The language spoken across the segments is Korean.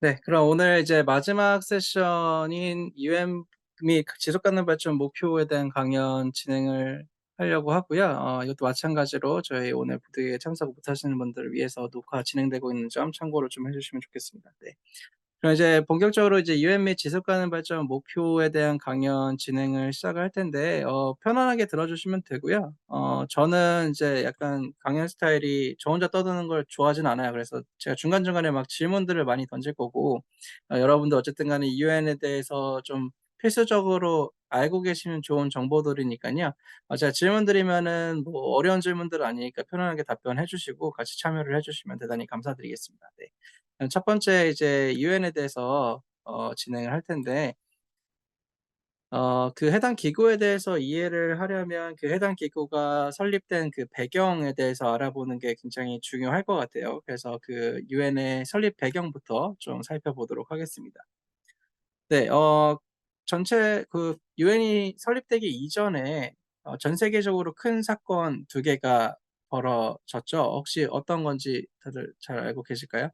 네. 그럼 오늘 이제 마지막 세션인 UN 및 지속 가능 발전 목표에 대한 강연 진행을 하려고 하고요. 이것도 마찬가지로 저희 오늘 부득이하게 참석 못 하시는 분들을 위해서 녹화 진행되고 있는 점 참고를 좀 해 주시면 좋겠습니다. 네. 그럼 이제 본격적으로 이제 UN 및 지속 가능 발전 목표에 대한 강연 진행을 시작을 할 텐데 편안하게 들어 주시면 되고요. 저는 이제 약간 강연 스타일이 저 혼자 떠드는 걸 좋아하진 않아요. 그래서 제가 중간중간에 막 질문들을 많이 던질 거고 여러분들 어쨌든 간에 UN에 대해서 좀 필수적으로 알고 계시면 좋은 정보들이니깐요. 제가 질문 드리면은 뭐 어려운 질문들은 아니니까 편안하게 답변해 주시고 같이 참여를 해 주시면 대단히 감사드리겠습니다. 네. 첫 번째 이제 유엔에 대해서 진행을 할 텐데 그 해당 기구에 대해서 이해를 하려면 그 해당 기구가 설립된 그 배경에 대해서 알아보는 게 굉장히 중요할 것 같아요. 그래서 그 유엔의 설립 배경부터 좀 살펴보도록 하겠습니다. 네. 전체 그 유엔이 설립되기 이전에 전 세계적으로 큰 사건 두 개가 벌어졌죠. 혹시 어떤 건지 다들 잘 알고 계실까요?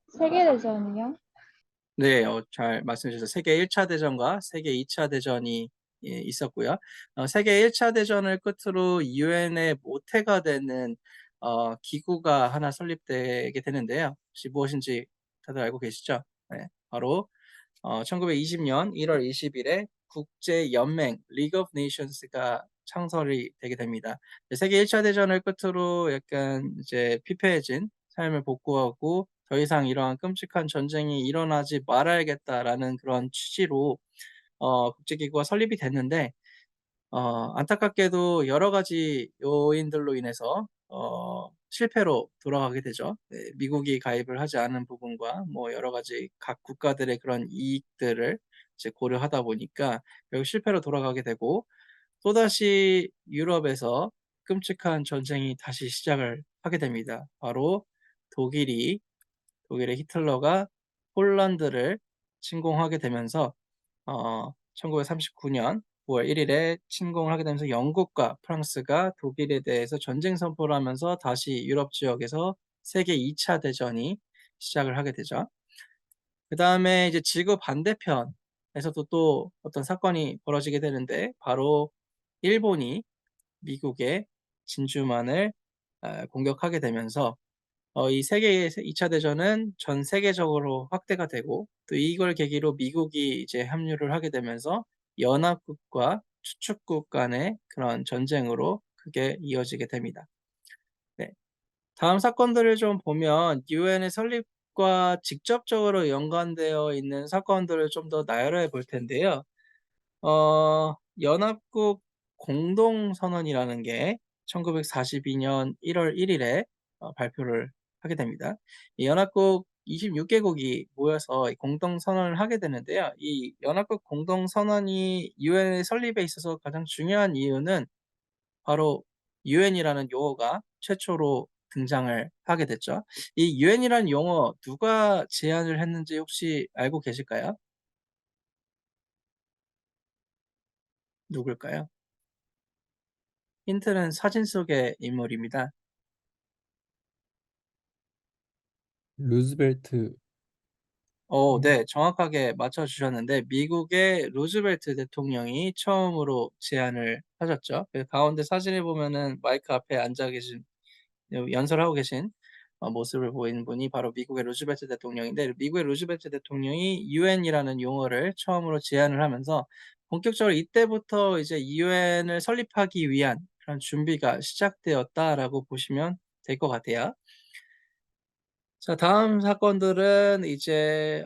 세계대전이요? 네. 잘 말씀해 주셔서 세계 1차 대전과 세계 2차 대전이 있었고요. 세계 1차 대전을 끝으로 유엔의 모태가 되는 기구가 하나 설립되게 되는데요. 혹시 무엇인지 다들 알고 계시죠? 네. 바로 1920년 1월 20 일에 국제 연맹 리그 오브 네이션스가 창설이 되게 됩니다. 세계 1차 대전을 끝으로 약간 이제 피폐해진 삶을 복구하고 '더 이상 이러한 끔찍한 전쟁이 일어나지 말아야겠다.'라는 그런 취지로 국제 기구가 설립이 됐는데 안타깝게도 여러 가지 요인들로 인해서 실패로 돌아가게 되죠. 네, 미국이 가입을 하지 않은 부분과 뭐 여러 가지 각 국가들의 그런 이익들을 이제 고려하다 보니까 결국 실패로 돌아가게 되고 또다시 유럽에서 끔찍한 전쟁이 다시 시작을 하게 됩니다. 바로 독일이 독일의 히틀러가 폴란드를 침공하게 되면서 1939년 9월 1 일에 침공을 하게 되면서 영국과 프랑스가 독일에 대해서 전쟁 선포를 하면서 다시 유럽 지역에서 세계 2차 대전이 시작을 하게 되죠. 그다음에 이제 지구 반대편에서도 또 어떤 사건이 벌어지게 되는데 바로 일본이 미국의 진주만을 공격하게 되면서 이 세계 2차 대전은 전 세계적으로 확대가 되고 또 이걸 계기로 미국이 이제 합류를 하게 되면서 연합국과 추축국 간의 그런 전쟁으로 크게 이어지게 됩니다. 네. 다음 사건들을 좀 보면 유엔의 설립과 직접적으로 연관되어 있는 사건들을 좀 더 나열해 볼 텐데요. 연합국 공동선언이라는 게 1942년 1월 1 일에 발표를 하게 됩니다. 이 연합국 26 개국이 모여서 이 공동선언을 하게 되는데요. 이 연합국 공동선언이 유엔의 설립에 있어서 가장 중요한 이유는 바로 유엔이라는 용어가 최초로 등장을 하게 됐죠. 이 유엔이라는 용어 누가 제안을 했는지 혹시 알고 계실까요? 누굴까요? 힌트는 사진 속의 인물입니다. 루즈벨트. 네. 정확하게 맞춰 주셨는데 미국의 루즈벨트 대통령이 처음으로 제안을 하셨죠. 그 가운데 사진에 보면은 마이크 앞에 앉아 계신 연설하고 계신 모습을 보이는 분이 바로 미국의 루즈벨트 대통령인데 미국의 루즈벨트 대통령이 유엔이라는 용어를 처음으로 제안을 하면서 본격적으로 이때부터 이제 유엔을 설립하기 위한 그런 준비가 시작되었다라고 보시면 될 것 같아요. 자 다음 사건들은 이제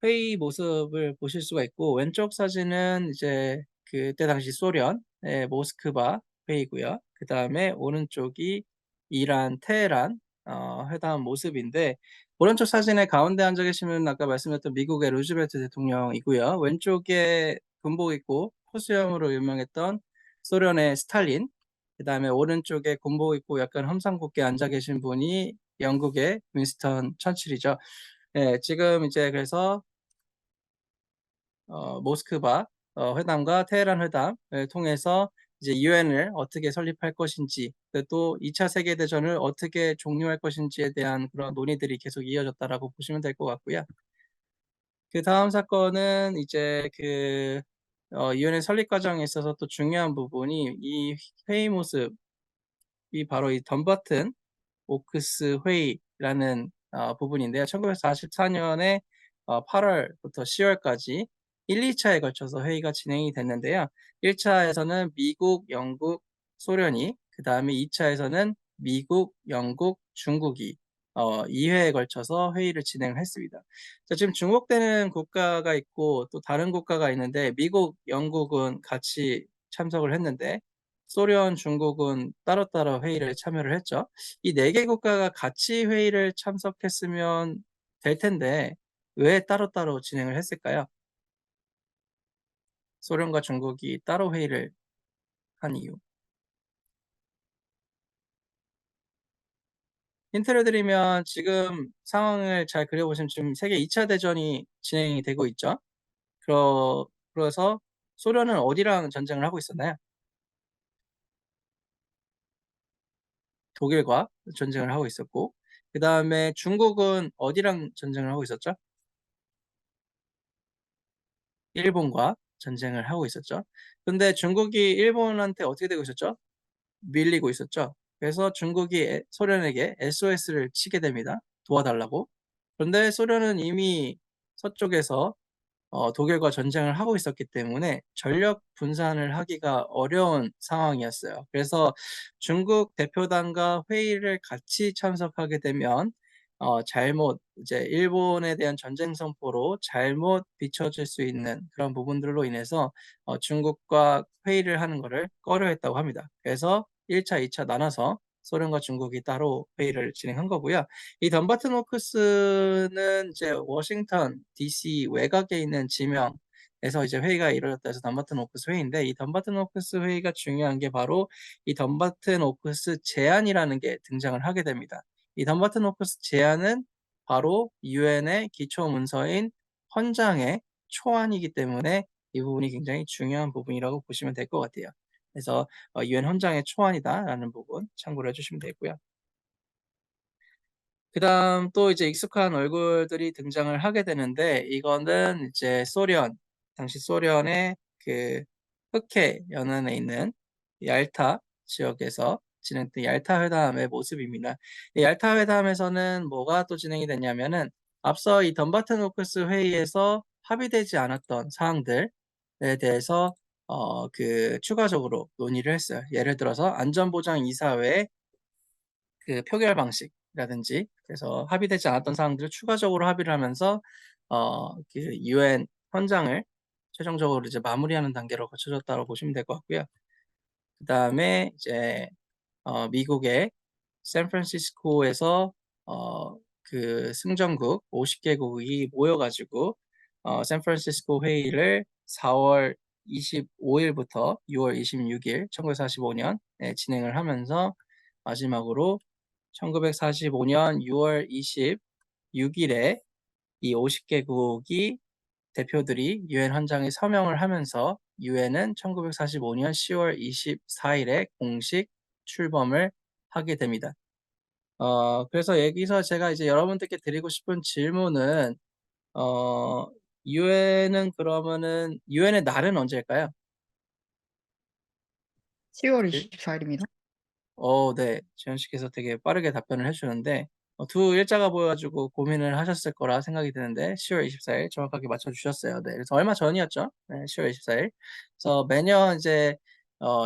회의 모습을 보실 수가 있고 왼쪽 사진은 이제 그때 당시 소련의 모스크바 회의고요. 그다음에 오른쪽이 이란 테헤란 회담 모습인데 오른쪽 사진의 가운데 앉아 계시면 아까 말씀드렸던 미국의 루즈벨트 대통령이고요. 왼쪽에 군복 입고 코스염으로 유명했던 소련의 스탈린 그다음에 오른쪽에 군복 입고 약간 험상궂게 앉아 계신 분이 영국의 윈스턴 처칠이죠. 예 지금 이제 그래서 모스크바 회담과 테헤란 회담을 통해서 이제 유엔을 어떻게 설립할 것인지, 또 2차 세계대전을 어떻게 종료할 것인지에 대한 그런 논의들이 계속 이어졌다라고 보시면 될 것 같고요. 그 다음 사건은 이제 유엔의 설립 과정에 있어서 또 중요한 부분이 이 회의 모습이 바로 이 덤버튼 오크스 회의라는 부분인데요. 1944년에 8월부터 10월까지 1, 2차에 걸쳐서 회의가 진행이 됐는데요. 1차에서는 미국, 영국, 소련이, 그 다음에 2차에서는 미국, 영국, 중국이 2회에 걸쳐서 회의를 진행을 했습니다. 자, 지금 중복되는 국가가 있고 또 다른 국가가 있는데 미국, 영국은 같이 참석을 했는데 소련, 중국은 따로따로 회의를 참여를 했죠. 이 네 개 국가가 같이 회의를 참석했으면 될 텐데 왜 따로따로 진행을 했을까요? 소련과 중국이 따로 회의를 한 이유. 힌트를 드리면 지금 상황을 잘 그려보시면 지금 세계 2차 대전이 진행이 되고 있죠. 그래서 소련은 어디랑 전쟁을 하고 있었나요? 독일과 전쟁을 하고 있었고, 그 다음에 중국은 어디랑 전쟁을 하고 있었죠? 일본과 전쟁을 하고 있었죠. 근데 중국이 일본한테 어떻게 되고 있었죠? 밀리고 있었죠. 그래서 중국이 소련에게 SOS를 치게 됩니다. 도와달라고. 그런데 소련은 이미 서쪽에서 독일과 전쟁을 하고 있었기 때문에 전력 분산을 하기가 어려운 상황이었어요. 그래서 중국 대표단과 회의를 같이 참석하게 되면 잘못 이제 일본에 대한 전쟁 선포로 잘못 비춰질 수 있는 그런 부분들로 인해서 중국과 회의를 하는 것을 꺼려했다고 합니다. 그래서 1차, 2차 나눠서 소련과 중국이 따로 회의를 진행한 거고요. 이 덤바튼 호크스는 이제 워싱턴 DC 외곽에 있는 지명에서 이제 회의가 이루어졌다 해서 덤바튼 호크스 회의인데, 이 덤바튼 호크스 회의가 중요한 게 바로 이 덤바튼 호크스 제안이라는 게 등장을 하게 됩니다. 이 덤바튼 호크스 제안은 바로 유엔의 기초 문서인 헌장의 초안이기 때문에 이 부분이 굉장히 중요한 부분이라고 보시면 될 것 같아요. 그래서 유엔 헌장의 초안이다라는 부분 참고를 해주시면 되고요. 그다음 또 이제 익숙한 얼굴들이 등장을 하게 되는데, 이거는 이제 당시 소련의 그 흑해 연안에 있는 얄타 지역에서 진행된 얄타 회담의 모습입니다. 이 얄타 회담에서는 뭐가 또 진행이 됐냐면은, 앞서 이 덤바튼 오크스 회의에서 합의되지 않았던 사항들에 대해서 추가적으로 논의를 했어요. 예를 들어서 안전보장이사회 표결 방식이라든지, 그래서 합의되지 않았던 사항들을 추가적으로 합의를 하면서 유엔 헌장을 최종적으로 이제 마무리하는 단계로 거쳐졌다고 보시면 될 것 같고요. 그 다음에 이제 미국의 샌프란시스코에서 승정국 50개국이 모여가지고 샌프란시스코 회의를 4월 25일부터 6월 26일 1945년에 진행을 하면서 마지막으로 1945년 6월 26일에 이 50개국이 대표들이 유엔 헌장에 서명을 하면서 유엔은 1945년 10월 24일에 공식 출범을 하게 됩니다. 그래서 여기서 제가 이제 여러분들께 드리고 싶은 질문은 어, 유엔의 날은 언제일까요? 10월 그 24일입니다. 네. 지현 씨께서 되게 빠르게 답변을 해주는데, 두 일자가 보여가지고 고민을 하셨을 거라 생각이 드는데, 10월 24일 정확하게 맞춰주셨어요. 네. 그래서 얼마 전이었죠. 네, 10월 24일. 그래서 매년 이제,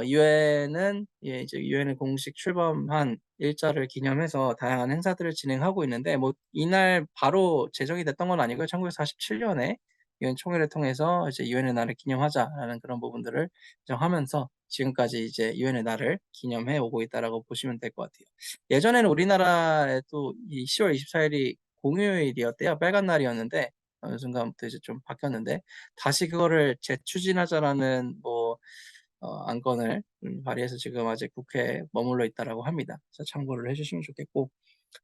유엔은, 예, 이제 유엔을 공식 출범한 일자를 기념해서 다양한 행사들을 진행하고 있는데, 뭐, 이날 바로 제정이 됐던 건 아니고요. 1947년에 유엔 총회를 통해서 이제 유엔의 날을 기념하자라는 그런 부분들을 정하면서 지금까지 이제 유엔의 날을 기념해 오고 있다라고 보시면 될 것 같아요. 예전에는 우리나라에도 이 10월 24일이 공휴일이었대요. 빨간 날이었는데 어느 순간부터 이제 좀 바뀌었는데, 다시 그거를 재추진하자라는 안건을 발의해서 지금 아직 국회에 머물러 있다라고 합니다. 그래서 참고를 해주시면 좋겠고,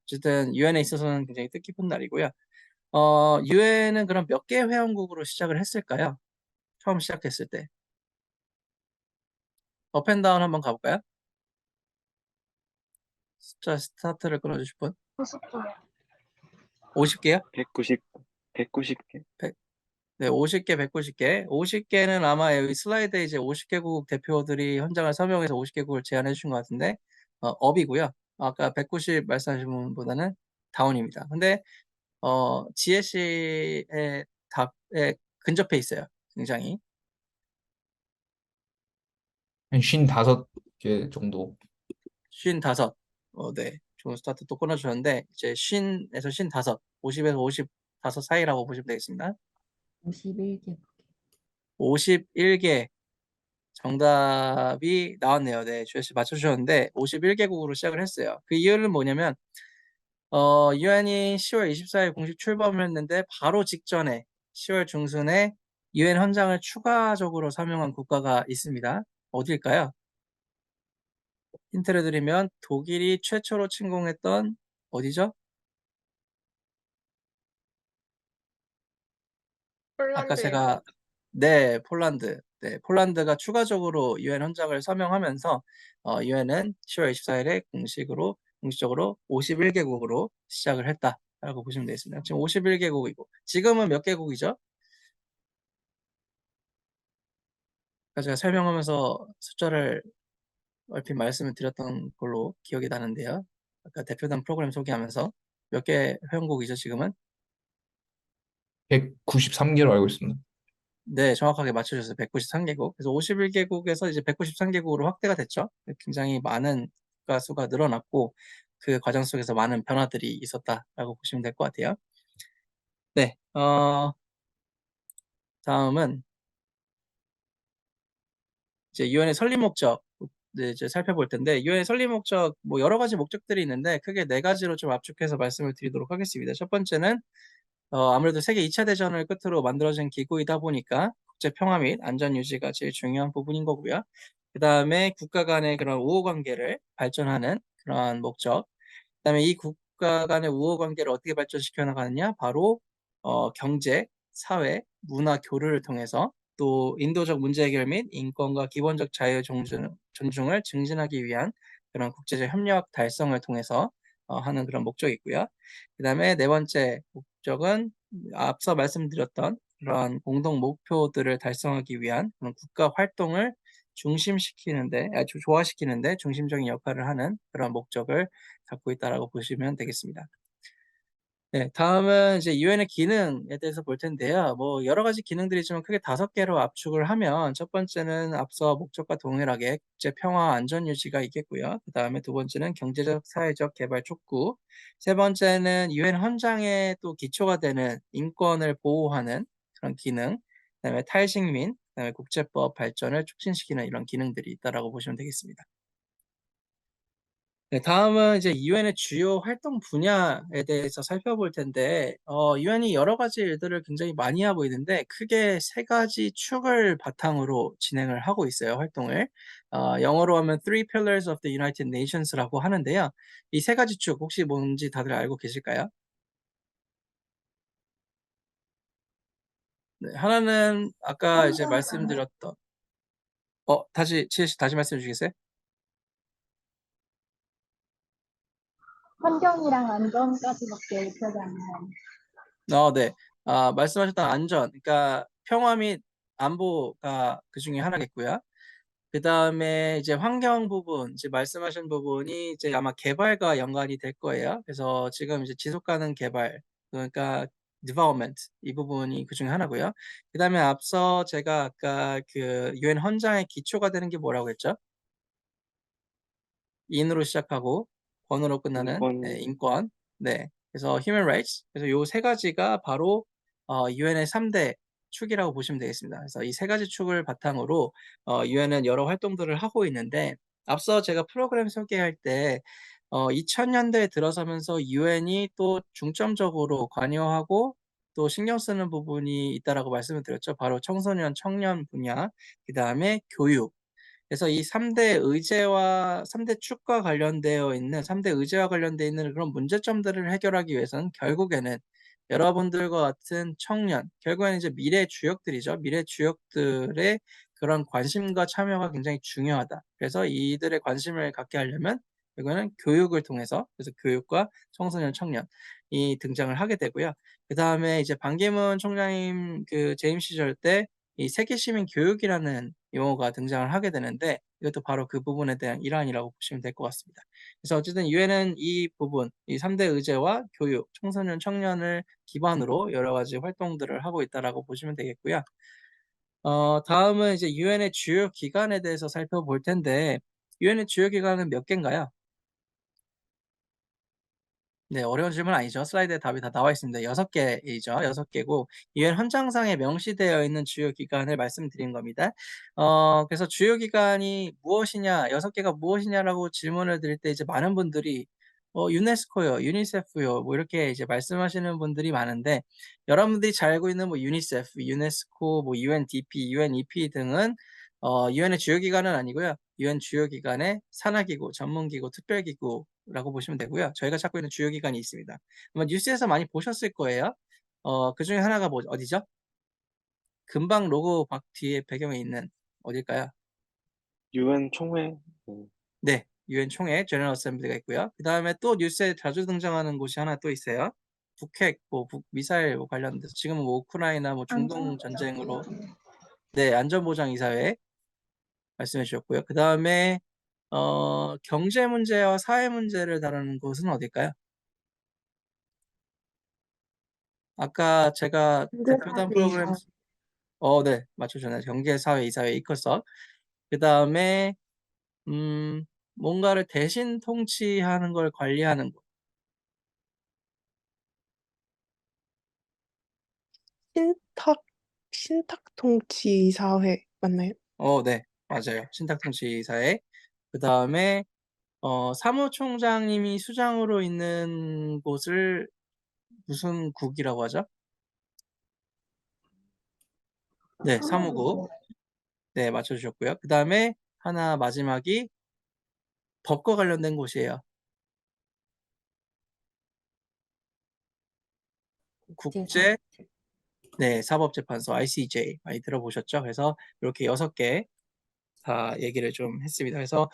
어쨌든 유엔에 있어서는 굉장히 뜻깊은 날이고요. 유엔은 그럼 몇 개 회원국으로 시작을 했을까요? 처음 시작했을 때. 업앤다운 한번 가볼까요? 숫자 스타트를 끊어주실 분? 90초요. 50개요? 190개. 네, 50개, 190개. 50개는 아마 여기 슬라이드에 이제 50개국 대표들이 현장을 서명해서 50개국을 제안해 주신 것 같은데, 업이고요. 아까 190 말씀하신 분보다는 다운입니다. 근데, GSC의 답에 근접해 있어요. 굉장히. 한 55개 정도. 55. 네. 좋은 스타트 또 끊어주셨는데, 이제 50에서 55, 50에서 55 사이라고 보시면 되겠습니다. 51개. 51개. 정답이 나왔네요. 네, 주혜씨 맞춰주셨는데 51개국으로 시작을 했어요. 그 이유는 뭐냐면 유엔이 10월 24일 공식 출범을 했는데 바로 직전에 10월 중순에 유엔 헌장을 추가적으로 서명한 국가가 있습니다. 어딜까요? 힌트를 드리면 독일이 최초로 침공했던 어디죠? 아까 제가 네, 폴란드. 네, 폴란드가 추가적으로 유엔 헌장을 서명하면서 유엔은 10월 24일에 공식적으로 51개국으로 시작을 했다라고 보시면 되겠습니다. 지금 51개국이고 지금은 몇 개국이죠? 아까 제가 설명하면서 숫자를 얼핏 말씀을 드렸던 걸로 기억이 나는데요. 아까 대표단 프로그램 소개하면서 몇 개 회원국이죠, 지금은? 193개로 알고 있습니다. 네, 정확하게 맞춰주셨어요. 193개국. 그래서 51개국에서 이제 193개국으로 확대가 됐죠. 굉장히 많은 국가 수가 늘어났고, 그 과정 속에서 많은 변화들이 있었다라고 보시면 될 것 같아요. 네, 다음은 이제 유엔의 설립 목적, 네, 이제 살펴볼 텐데, 유엔의 설립 목적, 뭐 여러 가지 목적들이 있는데, 크게 네 가지로 좀 압축해서 말씀을 드리도록 하겠습니다. 첫 번째는 아무래도 세계 2차 대전을 끝으로 만들어진 기구이다 보니까 국제 평화 및 안전 유지가 제일 중요한 부분인 거고요. 그 다음에 국가 간의 그런 우호 관계를 발전하는 그러한 목적. 그 다음에 이 국가 간의 우호 관계를 어떻게 발전시켜 나가느냐? 바로 경제, 사회, 문화 교류를 통해서 또 인도적 문제 해결 및 인권과 기본적 자유 존중을 증진하기 위한 그런 국제적 협력 달성을 통해서 하는 그런 목적이 있고요. 그 다음에 네 번째 목적은 앞서 말씀드렸던 그러한 공동 목표들을 달성하기 위한 그런 국가 활동을 조화시키는데 중심적인 역할을 하는 그런 목적을 갖고 있다라고 보시면 되겠습니다. 네, 다음은 이제 유엔의 기능에 대해서 볼 텐데요. 뭐 여러 가지 기능들이 있지만 크게 5개로 압축을 하면 첫 번째는 앞서 목적과 동일하게 국제 평화 안전 유지가 있겠고요. 그 다음에 두 번째는 경제적 사회적 개발 촉구, 세 번째는 유엔 헌장의 또 기초가 되는 인권을 보호하는 그런 기능, 그다음에 탈식민, 그다음에 국제법 발전을 촉진시키는 이런 기능들이 있다라고 보시면 되겠습니다. 네, 다음은 이제 유엔의 주요 활동 분야에 대해서 살펴볼 텐데, 유엔이 여러 가지 일들을 굉장히 많이 하고 있는데, 크게 세 가지 축을 바탕으로 진행을 하고 있어요, 활동을. 영어로 하면 Three Pillars of the United Nations라고 하는데요. 이 세 가지 축 혹시 뭔지 다들 알고 계실까요? 네, 하나는 아까 이제 말씀드렸던, 지혜 씨 다시 말씀해 주시겠어요? 환경이랑 안전까지밖에 기억이 안 나요. 네. 말씀하셨던 안전, 그러니까 평화 및 안보가 그 중에 하나겠고요. 그 다음에 이제 환경 부분, 이제 말씀하신 부분이 이제 아마 개발과 연관이 될 거예요. 그래서 지금 이제 지속 가능 개발, 그러니까 development 이 부분이 그 중에 하나고요. 그 다음에 앞서 제가 아까 그 유엔 헌장의 기초가 되는 게 뭐라고 했죠? 인으로 시작하고 권으로 끝나는 네, 인권. 네. 그래서 human rights. 그래서 요 세 가지가 바로 유엔의 3대 축이라고 보시면 되겠습니다. 그래서 이 세 가지 축을 바탕으로 유엔은 여러 활동들을 하고 있는데 앞서 제가 프로그램 소개할 때 2000년대에 들어서면서 유엔이 또 중점적으로 관여하고 또 신경 쓰는 부분이 있다라고 말씀을 드렸죠. 바로 청소년, 청년 분야, 그 다음에 교육. 그래서 이 3대 의제와 3대 축과 관련되어 있는 3대 의제와 관련되어 있는 그런 문제점들을 해결하기 위해서는 결국에는 여러분들과 같은 청년, 결국에는 이제 미래 주역들이죠. 미래 주역들의 그런 관심과 참여가 굉장히 중요하다. 그래서 이들의 관심을 갖게 하려면 이거는 교육을 통해서 그래서 교육과 청소년 청년이 등장을 하게 되고요. 그 다음에 이제 반기문 총장님 그 재임 시절 때 이 세계 시민 교육이라는 용어가 등장을 하게 되는데 이것도 바로 그 부분에 대한 일환이라고 보시면 될 것 같습니다. 그래서 어쨌든 유엔은 이 부분, 이 3대 의제와 교육, 청소년 청년을 기반으로 여러 가지 활동들을 하고 있다라고 보시면 되겠고요. 다음은 이제 유엔의 주요 기관에 대해서 살펴볼 텐데 유엔의 주요 기관은 몇 개인가요? 네, 어려운 질문 아니죠. 슬라이드에 답이 다 나와 있습니다. 6개이죠. 6개고 유엔 헌장상에 명시되어 있는 주요 기관을 말씀드린 겁니다. 그래서 주요 기관이 무엇이냐, 6개가 무엇이냐라고 질문을 드릴 때 이제 많은 분들이 유네스코요, 유니세프요, 뭐 이렇게 이제 말씀하시는 분들이 많은데 여러분들이 잘 알고 있는 뭐 유니세프, 유네스코, 뭐 UNDP, UNEP 등은 유엔의 주요 기관은 아니고요. 유엔 주요 기관의 산하기구, 전문기구, 특별기구라고 보시면 되고요. 저희가 찾고 있는 주요 기관이 있습니다. 아마 뉴스에서 많이 보셨을 거예요. 그 중에 하나가 어디죠? 금방 로고 뒤에 배경에 있는 어딜까요? UN 총회. 네, 유엔 총회 제너럴 어셈블리가 있고요. 그 다음에 또 뉴스에 자주 등장하는 곳이 하나 또 있어요. 북핵, 뭐 북미사일 뭐 관련돼서 지금은 뭐 우크라이나 뭐 중동 전쟁으로 네, 안전보장이사회 말씀해 주셨고요. 그 다음에 경제 문제와 사회 문제를 다루는 곳은 어딜까요? 아까 제가 대표단 프로그램 네, 맞춰주셨네요. 경제, 사회, 이사회, 이커석. 그 다음에 뭔가를 대신 통치하는 걸 관리하는 곳. 신탁, 신탁통치사회 맞나요? 네, 맞아요. 신탁통치사회. 그 다음에 사무총장님이 수장으로 있는 곳을 무슨 국이라고 하죠? 네, 사무국. 네, 맞춰주셨고요. 그 다음에 하나 마지막이 법과 관련된 곳이에요. 국제 네, 사법재판소 ICJ 많이 들어보셨죠? 그래서 이렇게 6개 다 얘기를 좀 했습니다. 그래서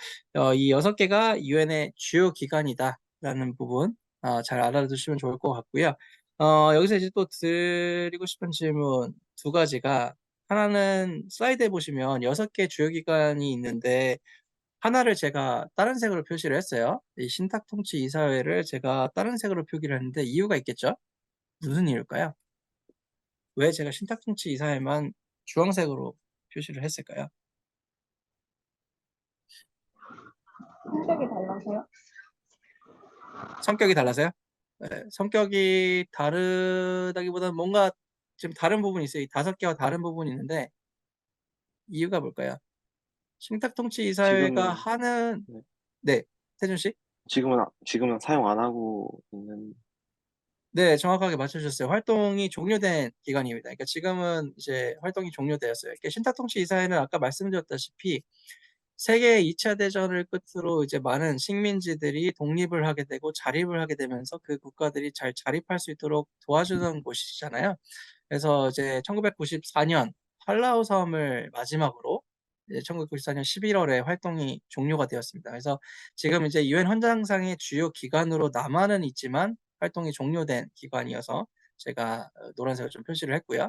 이 6개가 유엔의 주요 기관이다라는 부분 잘 알아두시면 좋을 것 같고요. 여기서 이제 또 드리고 싶은 질문 2가지가 하나는 슬라이드에 보시면 6개 주요 기관이 있는데 하나를 제가 다른 색으로 표시를 했어요. 이 신탁통치 이사회를 제가 다른 색으로 표기를 했는데 이유가 있겠죠? 무슨 이유일까요? 왜 제가 신탁통치 이사회만 주황색으로 표시를 했을까요? 성격이 달라서요? 성격이 달라서요? 네, 성격이 다르다기보다는 뭔가 지금 다른 부분이 있어요. 이 5개와 다른 부분이 있는데 이유가 뭘까요? 신탁통치 이사회가 지금은 하는 네. 네, 태준 씨? 지금은 사용 안 하고 있는. 네, 정확하게 맞춰주셨어요. 활동이 종료된 기간입니다. 그러니까 지금은 이제 활동이 종료되었어요. 그러니까 신탁통치 이사회는 아까 말씀드렸다시피 세계 2차 대전을 끝으로 이제 많은 식민지들이 독립을 하게 되고 자립을 하게 되면서 그 국가들이 잘 자립할 수 있도록 도와주는 곳이잖아요. 그래서 이제 1994년 팔라우 섬을 마지막으로 이제 1994년 11월에 활동이 종료가 되었습니다. 그래서 지금 이제 유엔 헌장상의 주요 기관으로 남아는 있지만 활동이 종료된 기관이어서 제가 노란색으로 좀 표시를 했고요.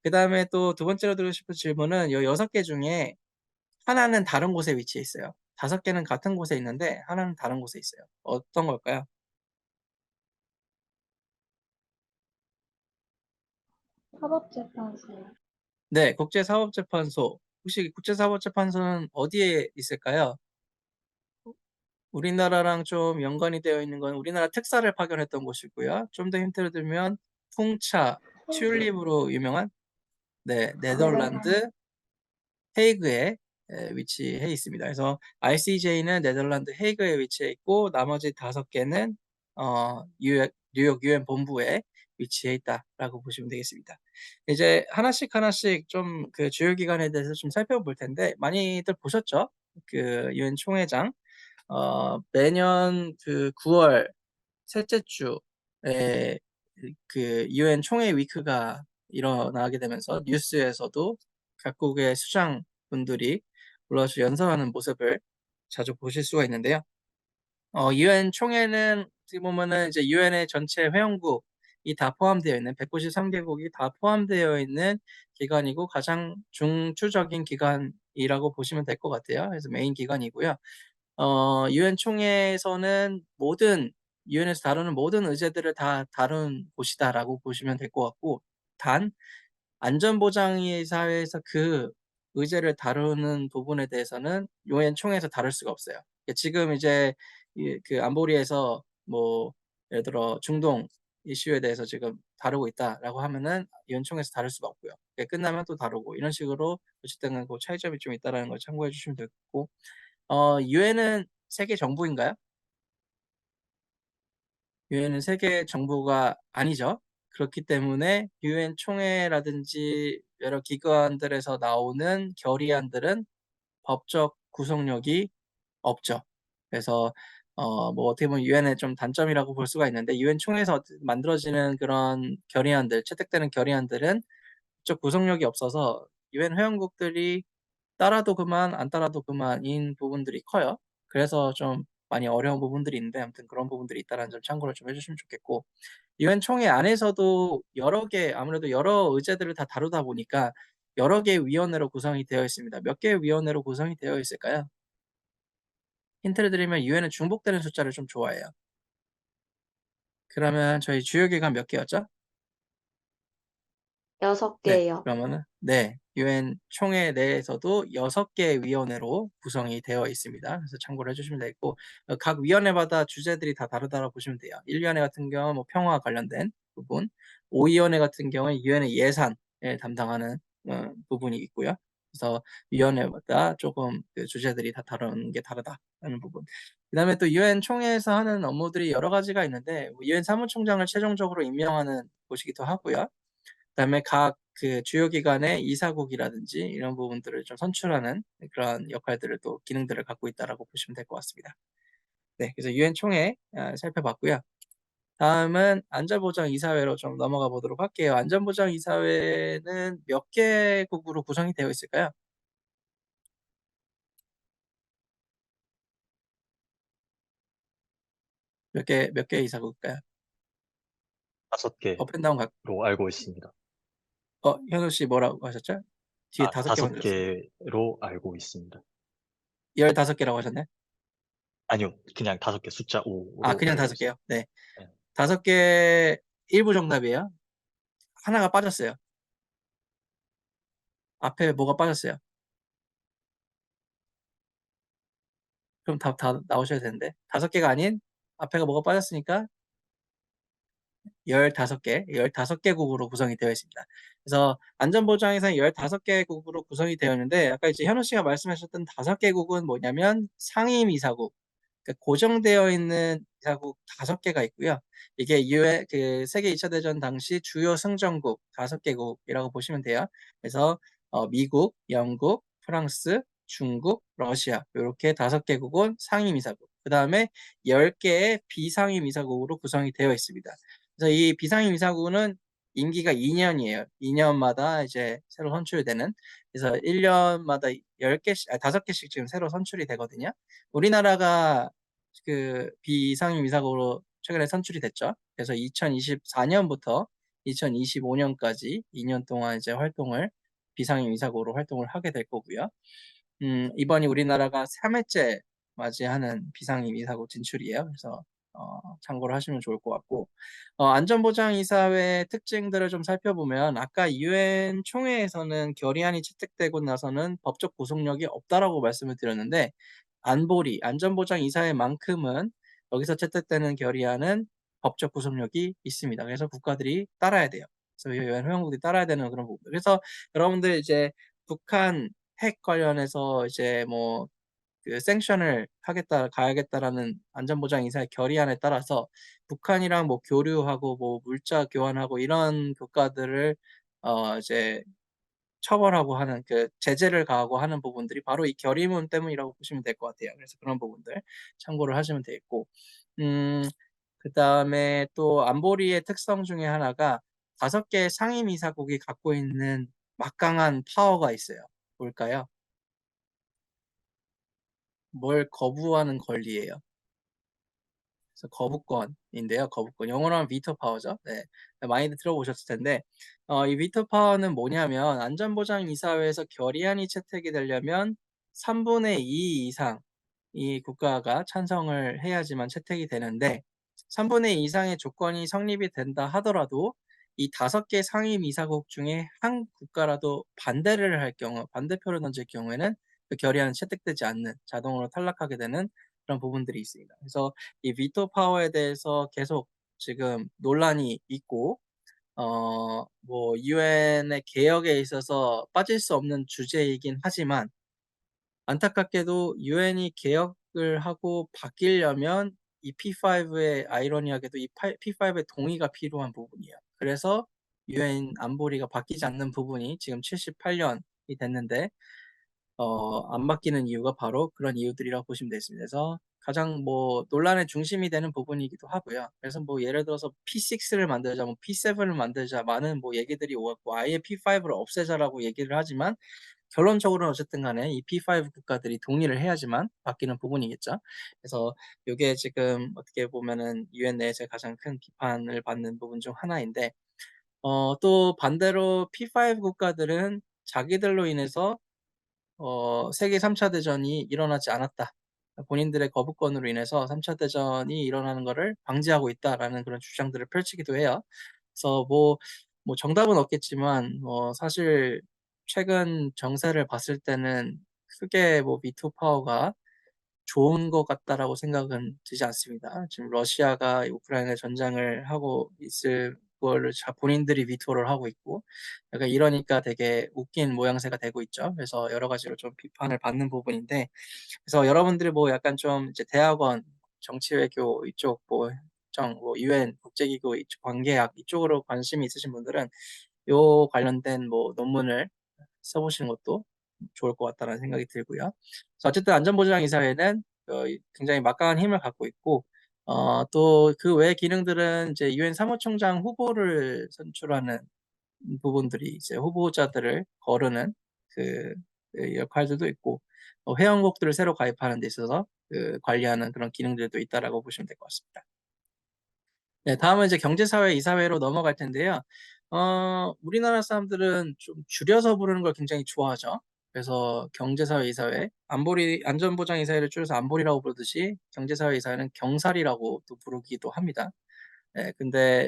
그 다음에 또 2번째로 드리고 싶은 질문은 이 6개 중에 하나는 다른 곳에 위치해 있어요. 5개는 같은 곳에 있는데 하나는 다른 곳에 있어요. 어떤 걸까요? 사법재판소요. 네, 국제사법재판소. 혹시 국제사법재판소는 어디에 있을까요? 우리나라랑 좀 연관이 되어 있는 건 우리나라 특사를 파견했던 곳이고요. 좀 더 힌트를 들면 풍차, 튤립으로 유명한 네, 네덜란드 헤이그에 위치해 있습니다. 그래서 ICJ는 네덜란드 헤이그에 위치해 있고 나머지 5개는 뉴욕 유엔 본부에 위치해 있다라고 보시면 되겠습니다. 이제 하나씩 좀 그 주요 기관에 대해서 좀 살펴볼 텐데 많이들 보셨죠? 그 유엔 총회장 매년 그 9월 셋째 주에 그 유엔 총회 위크가 일어나게 되면서 뉴스에서도 각국의 수장 분들이 올라와서 연설하는 모습을 자주 보실 수가 있는데요. 유엔 총회는 어떻게 보면은 이제 유엔의 전체 회원국이 다 포함되어 있는 193개국이 다 포함되어 있는 기관이고 가장 중추적인 기관이라고 보시면 될 것 같아요. 그래서 메인 기관이고요. 유엔 총회에서는 유엔에서 다루는 모든 의제들을 다 다룬 곳이다라고 보시면 될 것 같고, 단 안전보장사회에서 그 의제를 다루는 부분에 대해서는 유엔 총회에서 다룰 수가 없어요. 지금 이제 그 안보리에서 뭐 예를 들어 중동 이슈에 대해서 지금 다루고 있다라고 하면은 유엔 총회에서 다룰 수가 없고요. 끝나면 또 다루고 이런 식으로 어쨌든 그 차이점이 좀 있다라는 걸 참고해 주시면 되겠고, 유엔은 세계 정부인가요? 유엔은 세계 정부가 아니죠. 그렇기 때문에 유엔 총회라든지 여러 기관들에서 나오는 결의안들은 법적 구속력이 없죠. 그래서 뭐 어떻게 보면 유엔의 좀 단점이라고 볼 수가 있는데, 유엔 총회에서 만들어지는 그런 결의안들, 채택되는 결의안들은 법적 구속력이 없어서 유엔 회원국들이 따라도 그만 안 따라도 그만인 부분들이 커요. 그래서 좀 많이 어려운 부분들이 있는데, 아무튼 그런 부분들이 있다는 점 참고를 좀 해주시면 좋겠고, 유엔 총회 안에서도 아무래도 여러 의제들을 다 다루다 보니까 여러 개의 위원회로 구성이 되어 있습니다. 몇 개의 위원회로 구성이 되어 있을까요? 힌트를 드리면 유엔은 중복되는 숫자를 좀 좋아해요. 그러면 저희 주요 기관 몇 개였죠? 6개요. 그러면은 유엔 총회 내에서도 6개의 위원회로 구성이 되어 있습니다. 그래서 참고를 해주시면 되겠고, 각 위원회마다 주제들이 다 다르다고 보시면 돼요. 1위원회 같은 경우 뭐 평화 관련된 부분, 5위원회 같은 경우는 유엔의 예산을 담당하는 부분이 있고요. 그래서 위원회마다 조금 그 주제들이 다 다른 게 다르다라는 부분. 그다음에 또 유엔 총회에서 하는 업무들이 여러 가지가 있는데, 유엔 사무총장을 최종적으로 임명하는 곳이기도 하고요. 그다음에 각 그 주요 기관의 이사국이라든지 이런 부분들을 좀 선출하는 그런 역할들을 또 기능들을 갖고 있다라고 보시면 될 것 같습니다. 네, 그래서 유엔 총회 살펴봤고요. 다음은 안전보장이사회로 좀 넘어가 보도록 할게요. 안전보장이사회는 몇 개국으로 구성이 되어 있을까요? 몇 개 이사국일까요? 5개로 업앤다운 알고 있습니다. 현우 씨 뭐라고 하셨죠? 뒤에 5개만 들었어요. 5개로 알고 있습니다. 15개라고 하셨네? 아니요, 그냥 5개 숫자 5로 그냥 알고 5개요. 네. 네. 5개 일부 정답이에요. 하나가 빠졌어요. 앞에 뭐가 빠졌어요? 그럼 답 다 나오셔야 되는데. 5개가 아닌 앞에가 뭐가 빠졌으니까 15개국으로 구성이 되어 있습니다. 그래서 안전보장에서 15개국으로 구성이 되어 있는데, 아까 이제 현우 씨가 말씀하셨던 5개국은 뭐냐면 상임이사국, 그러니까 고정되어 있는 이사국 5개가 있고요. 이게 그 세계 2차 대전 당시 주요 승전국 5개국이라고 보시면 돼요. 그래서 미국, 영국, 프랑스, 중국, 러시아 이렇게 5개국은 상임이사국. 그 다음에 10개의 비상임이사국으로 구성이 되어 있습니다. 그래서 이 비상임이사국은 임기가 2년이에요. 2년마다 이제 새로 선출되는. 그래서 1년마다 5개씩 지금 새로 선출이 되거든요. 우리나라가 그 비상임이사국으로 최근에 선출이 됐죠. 그래서 2024년부터 2025년까지 2년 동안 이제 비상임이사국으로 활동을 하게 될 거고요. 이번이 우리나라가 3회째 맞이하는 비상임이사국 진출이에요. 그래서 참고를 하시면 좋을 것 같고, 안전보장이사회 특징들을 좀 살펴보면, 아까 유엔 총회에서는 결의안이 채택되고 나서는 법적 구속력이 없다라고 말씀을 드렸는데, 안전보장이사회만큼은 여기서 채택되는 결의안은 법적 구속력이 있습니다. 그래서 국가들이 따라야 돼요. 그래서 유엔 회원국들이 따라야 되는 그런 부분. 그래서 여러분들 이제 북한 핵 관련해서 이제 뭐 그 생션을 가야겠다라는 안전보장 이사의 결의안에 따라서 북한이랑 뭐 교류하고 뭐 물자 교환하고 이런 국가들을 이제 처벌하고 하는 그 제재를 가하고 하는 부분들이 바로 이 결의문 때문이라고 보시면 될 것 같아요. 그래서 그런 부분들 참고를 하시면 되겠고, 음, 그 다음에 또 안보리의 특성 중에 하나가 5개의 상임이사국이 갖고 있는 막강한 파워가 있어요. 뭘까요? 뭘 거부하는 권리예요. 그래서 거부권인데요. 거부권. 영어로 하면 비토 파워죠. 네. 많이들 들어보셨을 텐데, 이 비토 파워는 뭐냐면, 안전보장이사회에서 결의안이 채택이 되려면 3분의 2 이상 이 국가가 찬성을 해야지만 채택이 되는데, 3분의 2 이상의 조건이 성립이 된다 하더라도 이 5개 상임이사국 중에 한 국가라도 반대를 할 경우, 반대표를 던질 경우에는 그 결의안은 채택되지 않는, 자동으로 탈락하게 되는 그런 부분들이 있습니다. 그래서 이 비토 파워에 대해서 계속 지금 논란이 있고, 뭐 유엔의 개혁에 있어서 빠질 수 없는 주제이긴 하지만, 안타깝게도 유엔이 개혁을 하고 바뀌려면 이 P5의 아이러니하게도 이 P5의 동의가 필요한 부분이에요. 그래서 유엔 안보리가 바뀌지 않는 부분이 지금 78년이 됐는데, 안 바뀌는 이유가 바로 그런 이유들이라고 보시면 되겠습니다. 그래서 가장 뭐 논란의 중심이 되는 부분이기도 하고요. 그래서 뭐 예를 들어서 P6를 만들자, 뭐 P7을 만들자, 많은 뭐 얘기들이 오갔고, 아예 P5를 없애자라고 얘기를 하지만, 결론적으로는 어쨌든 간에 이 P5 국가들이 동의를 해야지만 바뀌는 부분이겠죠. 그래서 이게 지금 어떻게 보면은 유엔 내에서 가장 큰 비판을 받는 부분 중 하나인데, 또 반대로 P5 국가들은 자기들로 인해서 세계 3차 대전이 일어나지 않았다. 본인들의 거부권으로 인해서 3차 대전이 일어나는 것을 방지하고 있다라는 그런 주장들을 펼치기도 해요. 그래서 뭐 정답은 없겠지만, 사실 최근 정세를 봤을 때는 크게 뭐 미투 파워가 좋은 것 같다라고 생각은 들지 않습니다. 지금 러시아가 우크라이나 전쟁을 하고 있을 거를 본인들이 비토를 하고 있고, 약간 이러니까 되게 웃긴 모양새가 되고 있죠. 그래서 여러 가지로 좀 비판을 받는 부분인데, 그래서 여러분들이 뭐 약간 좀 이제 대학원, 정치외교 이쪽 뭐 유엔 국제기구 이쪽 관계학 이쪽으로 관심이 있으신 분들은 요 관련된 뭐 논문을 써보시는 것도 좋을 것 같다는 생각이 들고요. 그래서 어쨌든 안전보장이사회는 굉장히 막강한 힘을 갖고 있고, 또 그 외 기능들은 이제 유엔 사무총장 후보를 선출하는 부분들이 이제 후보자들을 거르는 그, 그 역할들도 있고, 회원국들을 새로 가입하는 데 있어서 관리하는 그런 기능들도 있다라고 보시면 될 것 같습니다. 네, 다음은 이제 경제사회 이사회로 넘어갈 텐데요. 우리나라 사람들은 좀 줄여서 부르는 걸 굉장히 좋아하죠. 그래서 경제사회 이사회, 안전보장 이사회를 줄여서 안보리라고 부르듯이 경제사회 이사회는 경살이라고 또 부르기도 합니다. 네, 근데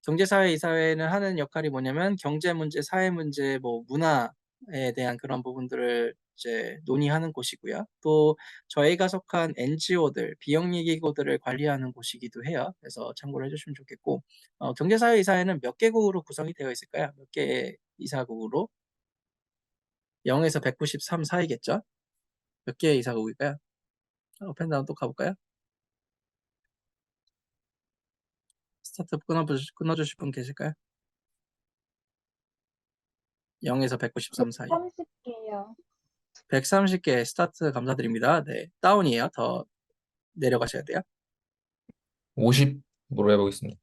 경제사회 이사회는 하는 역할이 뭐냐면 경제 문제, 사회 문제, 뭐 문화에 대한 그런 부분들을 이제 논의하는 곳이고요. 또 저희가 속한 NGO들, 비영리 기구들을 관리하는 곳이기도 해요. 그래서 참고를 해주시면 좋겠고, 경제사회 이사회는 몇 개국으로 구성이 되어 있을까요? 몇 개의 이사국으로? 0에서 193 사이겠죠? 몇 개의 이사국일까요? 업앤다운 또 가볼까요? 스타트 끊어주실 분 계실까요? 0에서 193 사이. 30개요. 130개 스타트 감사드립니다. 네, 다운이에요. 더 내려가셔야 돼요. 50으로 해보겠습니다.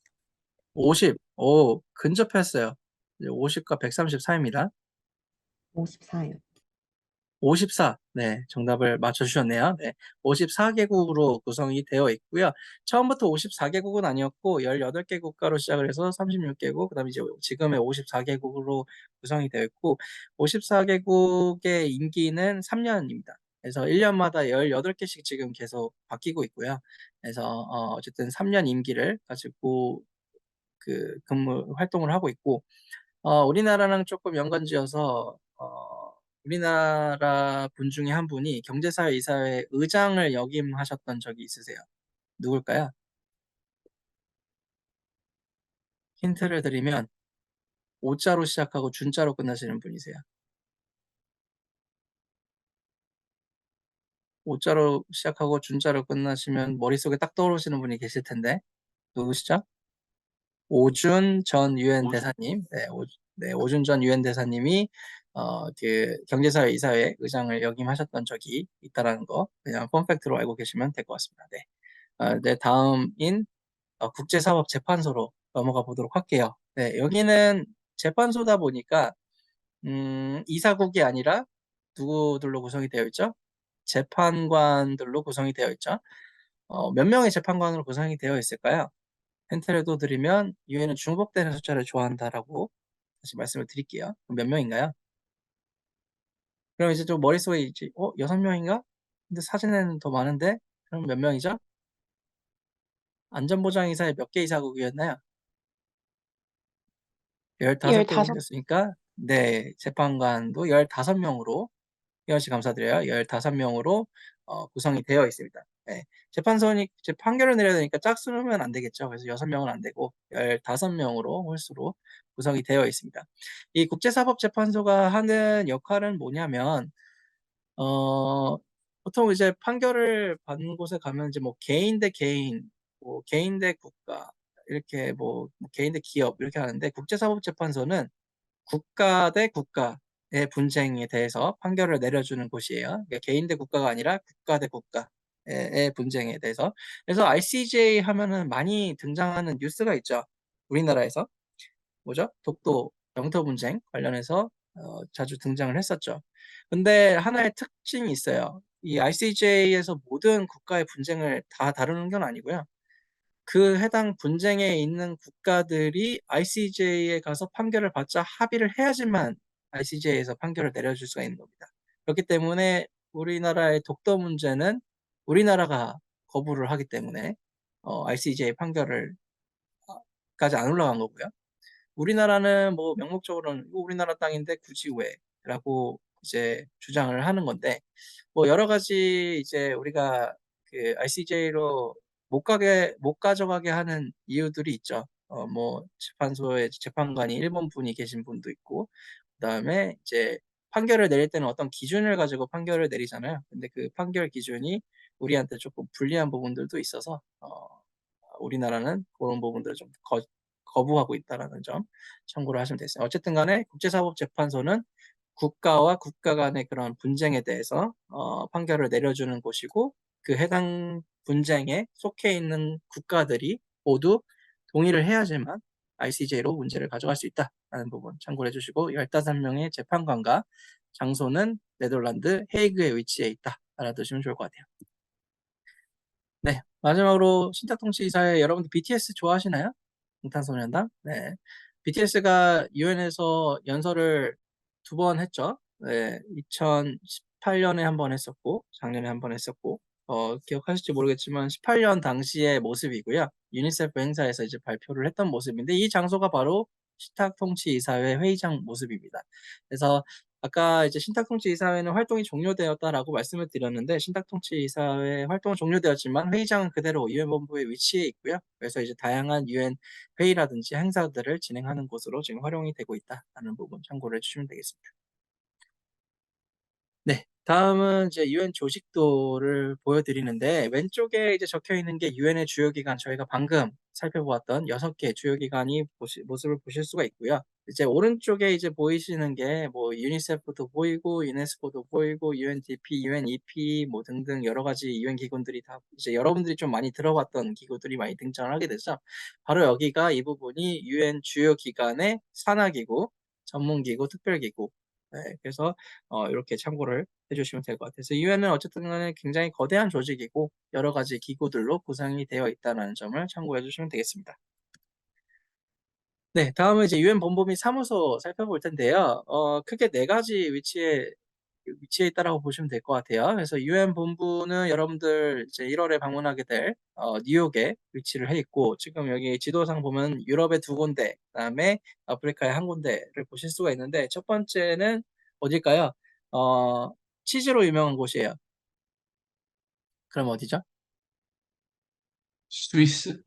50, 오, 근접했어요. 50과 130 사이입니다. 54요. 54, 네, 정답을 맞춰주셨네요. 네, 54개국으로 구성이 되어 있고요. 처음부터 54개국은 아니었고 18개 국가로 시작을 해서 36개국, 그다음에 이제 지금의 54개국으로 구성이 되어 있고 54개국의 임기는 3년입니다. 그래서 1년마다 18개씩 지금 계속 바뀌고 있고요. 그래서 어쨌든 3년 임기를 가지고 근무 활동을 하고 있고, 우리나라랑 조금 연관지어서 우리나라 분 중에 한 분이 경제사회 이사회 의장을 역임하셨던 적이 있으세요? 누굴까요? 힌트를 드리면 오자로 시작하고 준자로 끝나시는 분이세요. 오자로 시작하고 준자로 끝나시면 머릿속에 딱 떠오르시는 분이 계실 텐데 누구시죠? 오준 전 유엔 대사님, 네, 오준 전 유엔 대사님이 경제사회 이사회 의장을 역임하셨던 적이 있다라는 거 그냥 펀팩트로 알고 계시면 될 것 같습니다. 네, 네, 다음인 국제사법재판소로 넘어가 보도록 할게요. 네, 여기는 재판소다 보니까 이사국이 아니라 누구들로 구성이 되어 있죠? 재판관들로 구성이 되어 있죠. 몇 명의 재판관으로 구성이 되어 있을까요? 힌트를 또 드리면 유엔은 중복되는 숫자를 좋아한다라고 다시 말씀을 드릴게요. 그럼 몇 명인가요? 그럼 이제 좀 머릿속에 이제 6명인가? 근데 사진에는 더 많은데 그럼 몇 명이죠? 안전보장이사에 몇 개 이사국이었나요? 15. 15개국이었으니까 네, 재판관도 15명으로 희원 씨 감사드려요. 15명으로 구성이 되어 있습니다. 네, 재판선이 이제 판결을 내려야 되니까 짝수면 안 되겠죠. 그래서 6명은 안 되고 15명으로 홀수로 구성이 되어 있습니다. 이 국제사법재판소가 하는 역할은 뭐냐면 보통 이제 판결을 받는 곳에 가면 이제 뭐 개인 대 개인, 뭐 개인 대 국가 이렇게 뭐 개인 대 기업 이렇게 하는데 국제사법재판소는 국가 대 국가의 분쟁에 대해서 판결을 내려주는 곳이에요. 그러니까 개인 대 국가가 아니라 국가 대 국가의 분쟁에 대해서. 그래서 ICJ 하면은 많이 등장하는 뉴스가 있죠. 우리나라에서 뭐죠? 독도 영토 분쟁 관련해서 자주 등장을 했었죠. 근데 하나의 특징이 있어요. 이 ICJ에서 모든 국가의 분쟁을 다 다루는 건 아니고요. 그 해당 분쟁에 있는 국가들이 ICJ에 가서 판결을 받자 합의를 해야지만 ICJ에서 판결을 내려줄 수가 있는 겁니다. 그렇기 때문에 우리나라의 독도 문제는 우리나라가 거부를 하기 때문에 ICJ 판결을 까지 안 올라간 거고요. 우리나라는 뭐 명목적으로는 이거 우리나라 땅인데 굳이 왜? 라고 이제 주장을 하는 건데 뭐 여러 가지 이제 우리가 그 ICJ로 못 가져가게 하는 이유들이 있죠. 뭐 재판소에 재판관이 일본 분이 계신 분도 있고 그다음에 이제 판결을 내릴 때는 어떤 기준을 가지고 판결을 내리잖아요. 근데 그 판결 기준이 우리한테 조금 불리한 부분들도 있어서 우리나라는 그런 부분들을 좀 거부하고 있다는 점 참고를 하시면 되겠습니다. 어쨌든 간에 국제사법재판소는 국가와 국가 간의 그런 분쟁에 대해서 판결을 내려주는 곳이고 그 해당 분쟁에 속해 있는 국가들이 모두 동의를 해야지만 ICJ로 문제를 가져갈 수 있다는 부분 참고를 해주시고 15명의 재판관과 장소는 네덜란드 헤이그에 위치해 있다 알아두시면 좋을 것 같아요. 네, 마지막으로 신탁통치이사회 여러분들 BTS 좋아하시나요? 방탄소년단? 네, BTS가 유엔에서 연설을 2번 했죠. 네, 2018년에 한 번 했었고 작년에 한 번 했었고 기억하실지 모르겠지만 18년 당시의 모습이고요. 유니세프 행사에서 이제 발표를 했던 모습인데 이 장소가 바로 신탁통치이사회 회의장 모습입니다. 그래서 아까 이제 신탁통치이사회는 활동이 종료되었다라고 말씀을 드렸는데 신탁통치이사회 활동은 종료되었지만 회의장은 그대로 유엔 본부에 위치해 있고요. 그래서 이제 다양한 유엔 회의라든지 행사들을 진행하는 곳으로 지금 활용이 되고 있다는 부분 참고를 해주시면 되겠습니다. 네, 다음은 이제 유엔 조직도를 보여드리는데 왼쪽에 이제 적혀 있는 게 유엔의 주요 기관 저희가 방금 살펴보았던 6개 주요 기관이 모습을 보실 수가 있고요. 이제 오른쪽에 이제 보이시는 게 뭐 유니세프도 보이고 유네스코도 보이고 UNDP, UNEP 뭐 등등 여러 가지 유엔 기구들이 다 이제 여러분들이 좀 많이 들어봤던 기구들이 많이 등장을 하게 되죠. 바로 여기가 이 부분이 유엔 주요 기관의 산하기구, 전문기구, 특별기구. 네, 그래서 이렇게 참고를 해주시면 될 것 같아요. 그래서 유엔은 어쨌든 간에 굉장히 거대한 조직이고 여러 가지 기구들로 구성이 되어 있다는 점을 참고해 주시면 되겠습니다. 네, 다음은 이제 유엔 본부 및 사무소 살펴볼 텐데요. 크게 4가지 위치에 있다라고 보시면 될 것 같아요. 그래서 유엔 본부는 여러분들 이제 1월에 방문하게 될 뉴욕에 위치를 해 있고 지금 여기 지도상 보면 유럽에 2군데, 그다음에 아프리카에 1군데를 보실 수가 있는데 첫 번째는 어딜까요? 치즈로 유명한 곳이에요. 그럼 어디죠? 스위스?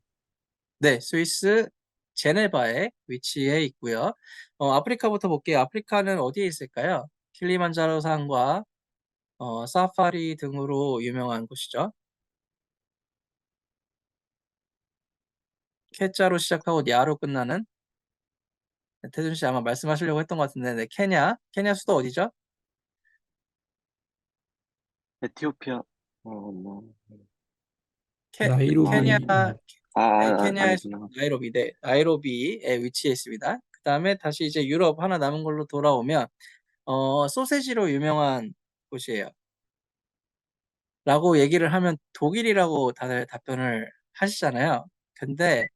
네, 스위스 제네바에 위치해 있고요. 아프리카부터 볼게요. 아프리카는 어디에 있을까요? 킬리만자로 산과 사파리 등으로 유명한 곳이죠. 케자로 시작하고 야로 끝나는 태준 씨 아마 말씀하시려고 했던 것 같은데 네, 케냐 수도 어디죠? 에티오피아, 뭐, 케냐 나이로비. 네, 케냐의 수도 아니구나. 나이로비에 위치해 있습니다. 그 다음에 다시 이제 유럽 하나 남은 걸로 돌아오면 소세지로 유명한 곳이에요. 라고 얘기를 하면 독일이라고 다들 답변을 하시잖아요. 근데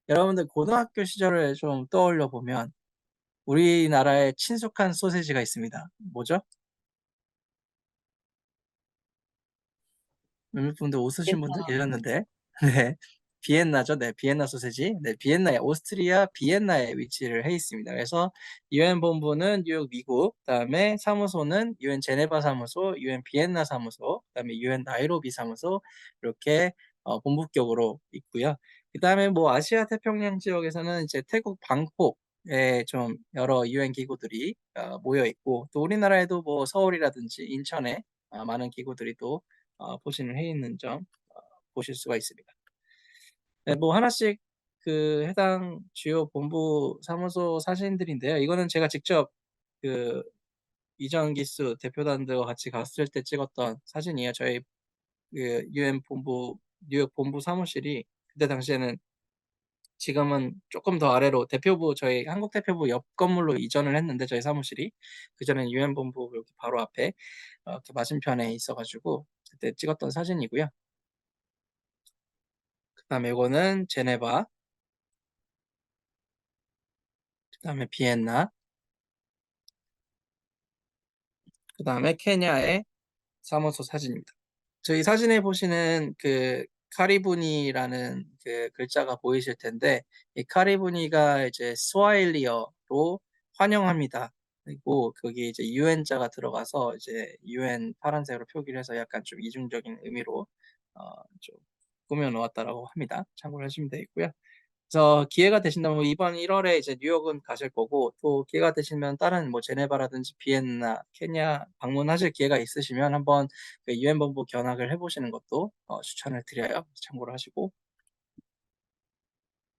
여러분들 고등학교 시절을 좀 떠올려 보면 우리나라에 친숙한 소세지가 있습니다. 뭐죠? 몇몇 분들 웃으신 분들 계셨는데, 네, 비엔나죠. 네, 비엔나 소세지. 네, 비엔나에 오스트리아 비엔나에 위치를 해 있습니다. 그래서 유엔 본부는 뉴욕 미국, 그다음에 사무소는 유엔 제네바 사무소, 유엔 비엔나 사무소, 그다음에 유엔 나이로비 사무소 이렇게 본부격으로 있고요. 그다음에 뭐 아시아 태평양 지역에서는 이제 태국 방콕에 좀 여러 유엔 기구들이 모여 있고, 또 우리나라에도 뭐 서울이라든지 인천에 많은 기구들이 또 포진을 해 있는 점 보실 수가 있습니다. 네, 뭐 하나씩 그 해당 주요 본부 사무소 사진들인데요. 이거는 제가 직접 그 이정 기수 대표단들과 같이 갔을 때 찍었던 사진이에요. 저희 그 유엔 본부 뉴욕 본부 사무실이 그때 당시에는, 지금은 조금 더 아래로 대표부, 저희 한국 대표부 옆 건물로 이전을 했는데, 저희 사무실이 그전엔 유엔 본부 여기 바로 앞에 이렇게 맞은편에 있어가지고 그때 찍었던 사진이고요. 그다음에 이거는 제네바, 그다음에 비엔나, 그다음에 케냐의 사무소 사진입니다. 저희 사진에 보시는 그 카리부니라는 그 글자가 보이실 텐데, 이 카리부니가 이제 스와힐리어로 환영합니다. 그리고 거기 이제 유엔자가 들어가서 이제 유엔 파란색으로 표기를 해서 약간 좀 이중적인 의미로 좀 꾸며 놓았다라고 합니다. 참고를 하시면 되겠고요. 그래서 기회가 되신다면 뭐 이번 1월에 이제 뉴욕은 가실 거고, 또 기회가 되시면 다른 뭐 제네바라든지 비엔나, 케냐 방문하실 기회가 있으시면 한번 그 유엔 본부 견학을 해보시는 것도 추천을 드려요. 참고를 하시고.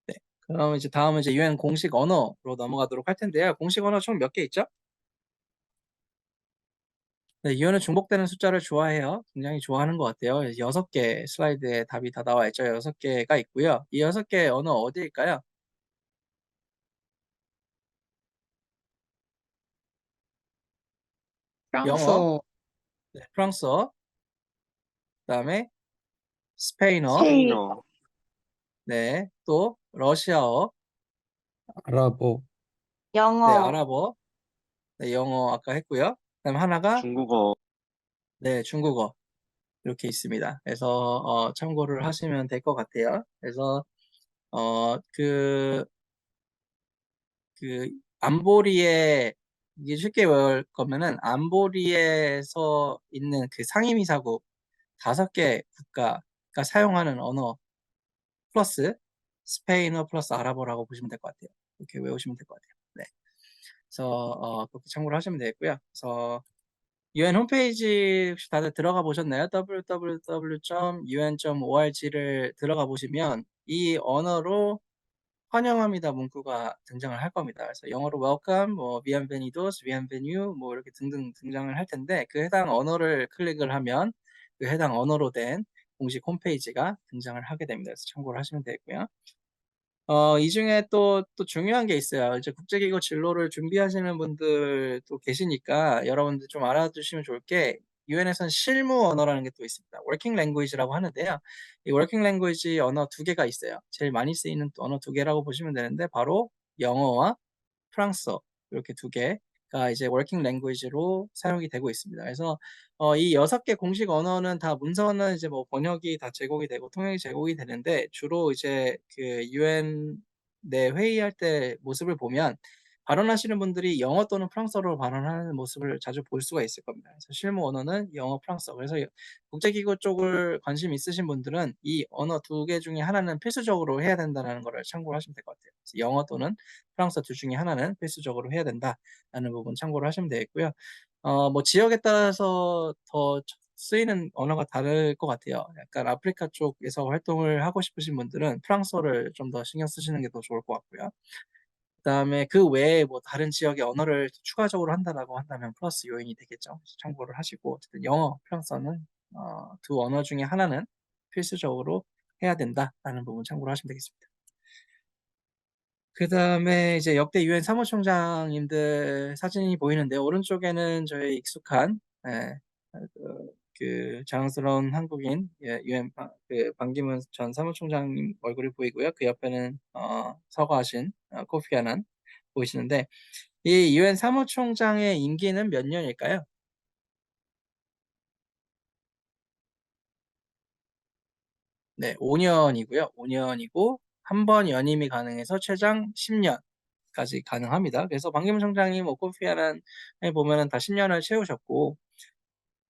네. 그럼 이제 다음은 이제 유엔 공식 언어로 넘어가도록 할 텐데요. 공식 언어 총 몇 개 있죠? 네, 유엔은 중복되는 숫자를 좋아해요. 굉장히 좋아하는 것 같아요. 6개 슬라이드에 답이 다 나와 있죠. 6개가 있고요. 이 6개 언어 어디일까요? 영어, 프랑스어, 네, 프랑스어, 그다음에 스페인어, 스페인어, 네, 또 러시아어, 아랍어, 네, 영어, 아랍어, 네, 영어 아까 했고요. 그다음 하나가 중국어, 네, 중국어 이렇게 있습니다. 그래서 참고를 하시면 될 것 같아요. 그래서 그 안보리에, 이게 쉽게 외울 거면은 안보리에서 있는 그 상임이사국 5개 국가가 사용하는 언어 플러스 스페인어 플러스 아랍어라고 보시면 될 것 같아요. 이렇게 외우시면 될 것 같아요. 네. 그래서 그렇게 참고를 하시면 되겠고요. 그래서 UN 홈페이지 혹시 다들 들어가 보셨나요? www.un.org를 들어가 보시면 이 언어로 환영합니다 문구가 등장을 할 겁니다. 그래서 영어로 welcome, 뭐 bienvenidos, bienvenue 뭐 이렇게 등등 등장을 할 텐데, 그 해당 언어를 클릭을 하면 그 해당 언어로 된 공식 홈페이지가 등장을 하게 됩니다. 그래서 참고를 하시면 되고요. 이 중에 또 중요한 게 있어요. 이제 국제기구 진로를 준비하시는 분들도 계시니까 여러분들 좀 알아두시면 좋을 게, 유엔에서는 실무 언어라는 게 또 있습니다. 워킹 랭귀지라고 하는데요. 이 워킹 랭귀지 언어 2개가 있어요. 제일 많이 쓰이는 언어 2개라고 보시면 되는데, 바로 영어와 프랑스어 이렇게 2개가 이제 워킹 랭귀지로 사용이 되고 있습니다. 그래서 이 6개 공식 언어는 다 문서는 이제 뭐 번역이 다 제공이 되고 통역이 제공이 되는데, 주로 이제 그 유엔 내 회의할 때 모습을 보면 발언하시는 분들이 영어 또는 프랑스어로 발언하는 모습을 자주 볼 수가 있을 겁니다. 그래서 실무 언어는 영어, 프랑스어. 그래서 국제기구 쪽을 관심 있으신 분들은 이 언어 2개 중에 하나는 필수적으로 해야 된다는 것을 참고를 하시면 될 것 같아요. 그래서 영어 또는 프랑스어 둘 중에 하나는 필수적으로 해야 된다라는 부분 참고를 하시면 되겠고요. 뭐 지역에 따라서 더 쓰이는 언어가 다를 것 같아요. 약간 아프리카 쪽에서 활동을 하고 싶으신 분들은 프랑스어를 좀 더 신경 쓰시는 게 더 좋을 것 같고요. 그다음에 그 외에 뭐 다른 지역의 언어를 추가적으로 한다라고 한다면 플러스 요인이 되겠죠. 그래서 참고를 하시고, 어쨌든 영어, 프랑스어는 두 언어 중에 하나는 필수적으로 해야 된다라는 부분 참고를 하시면 되겠습니다. 그다음에 이제 역대 유엔 사무총장님들 사진이 보이는데, 오른쪽에는 저희 익숙한 그 자랑스러운 한국인 유엔 그 반기문 전 사무총장님 얼굴이 보이고요. 그 옆에는 서거하신 코피 아난 보이시는데 이 유엔 사무총장의 임기는 몇 년일까요? 네, 5년이고요. 5년이고 한 번 연임이 가능해서 최장 10년까지 가능합니다. 그래서 반기문 총장이 뭐 코피 아난에 보면은 다 10년을 채우셨고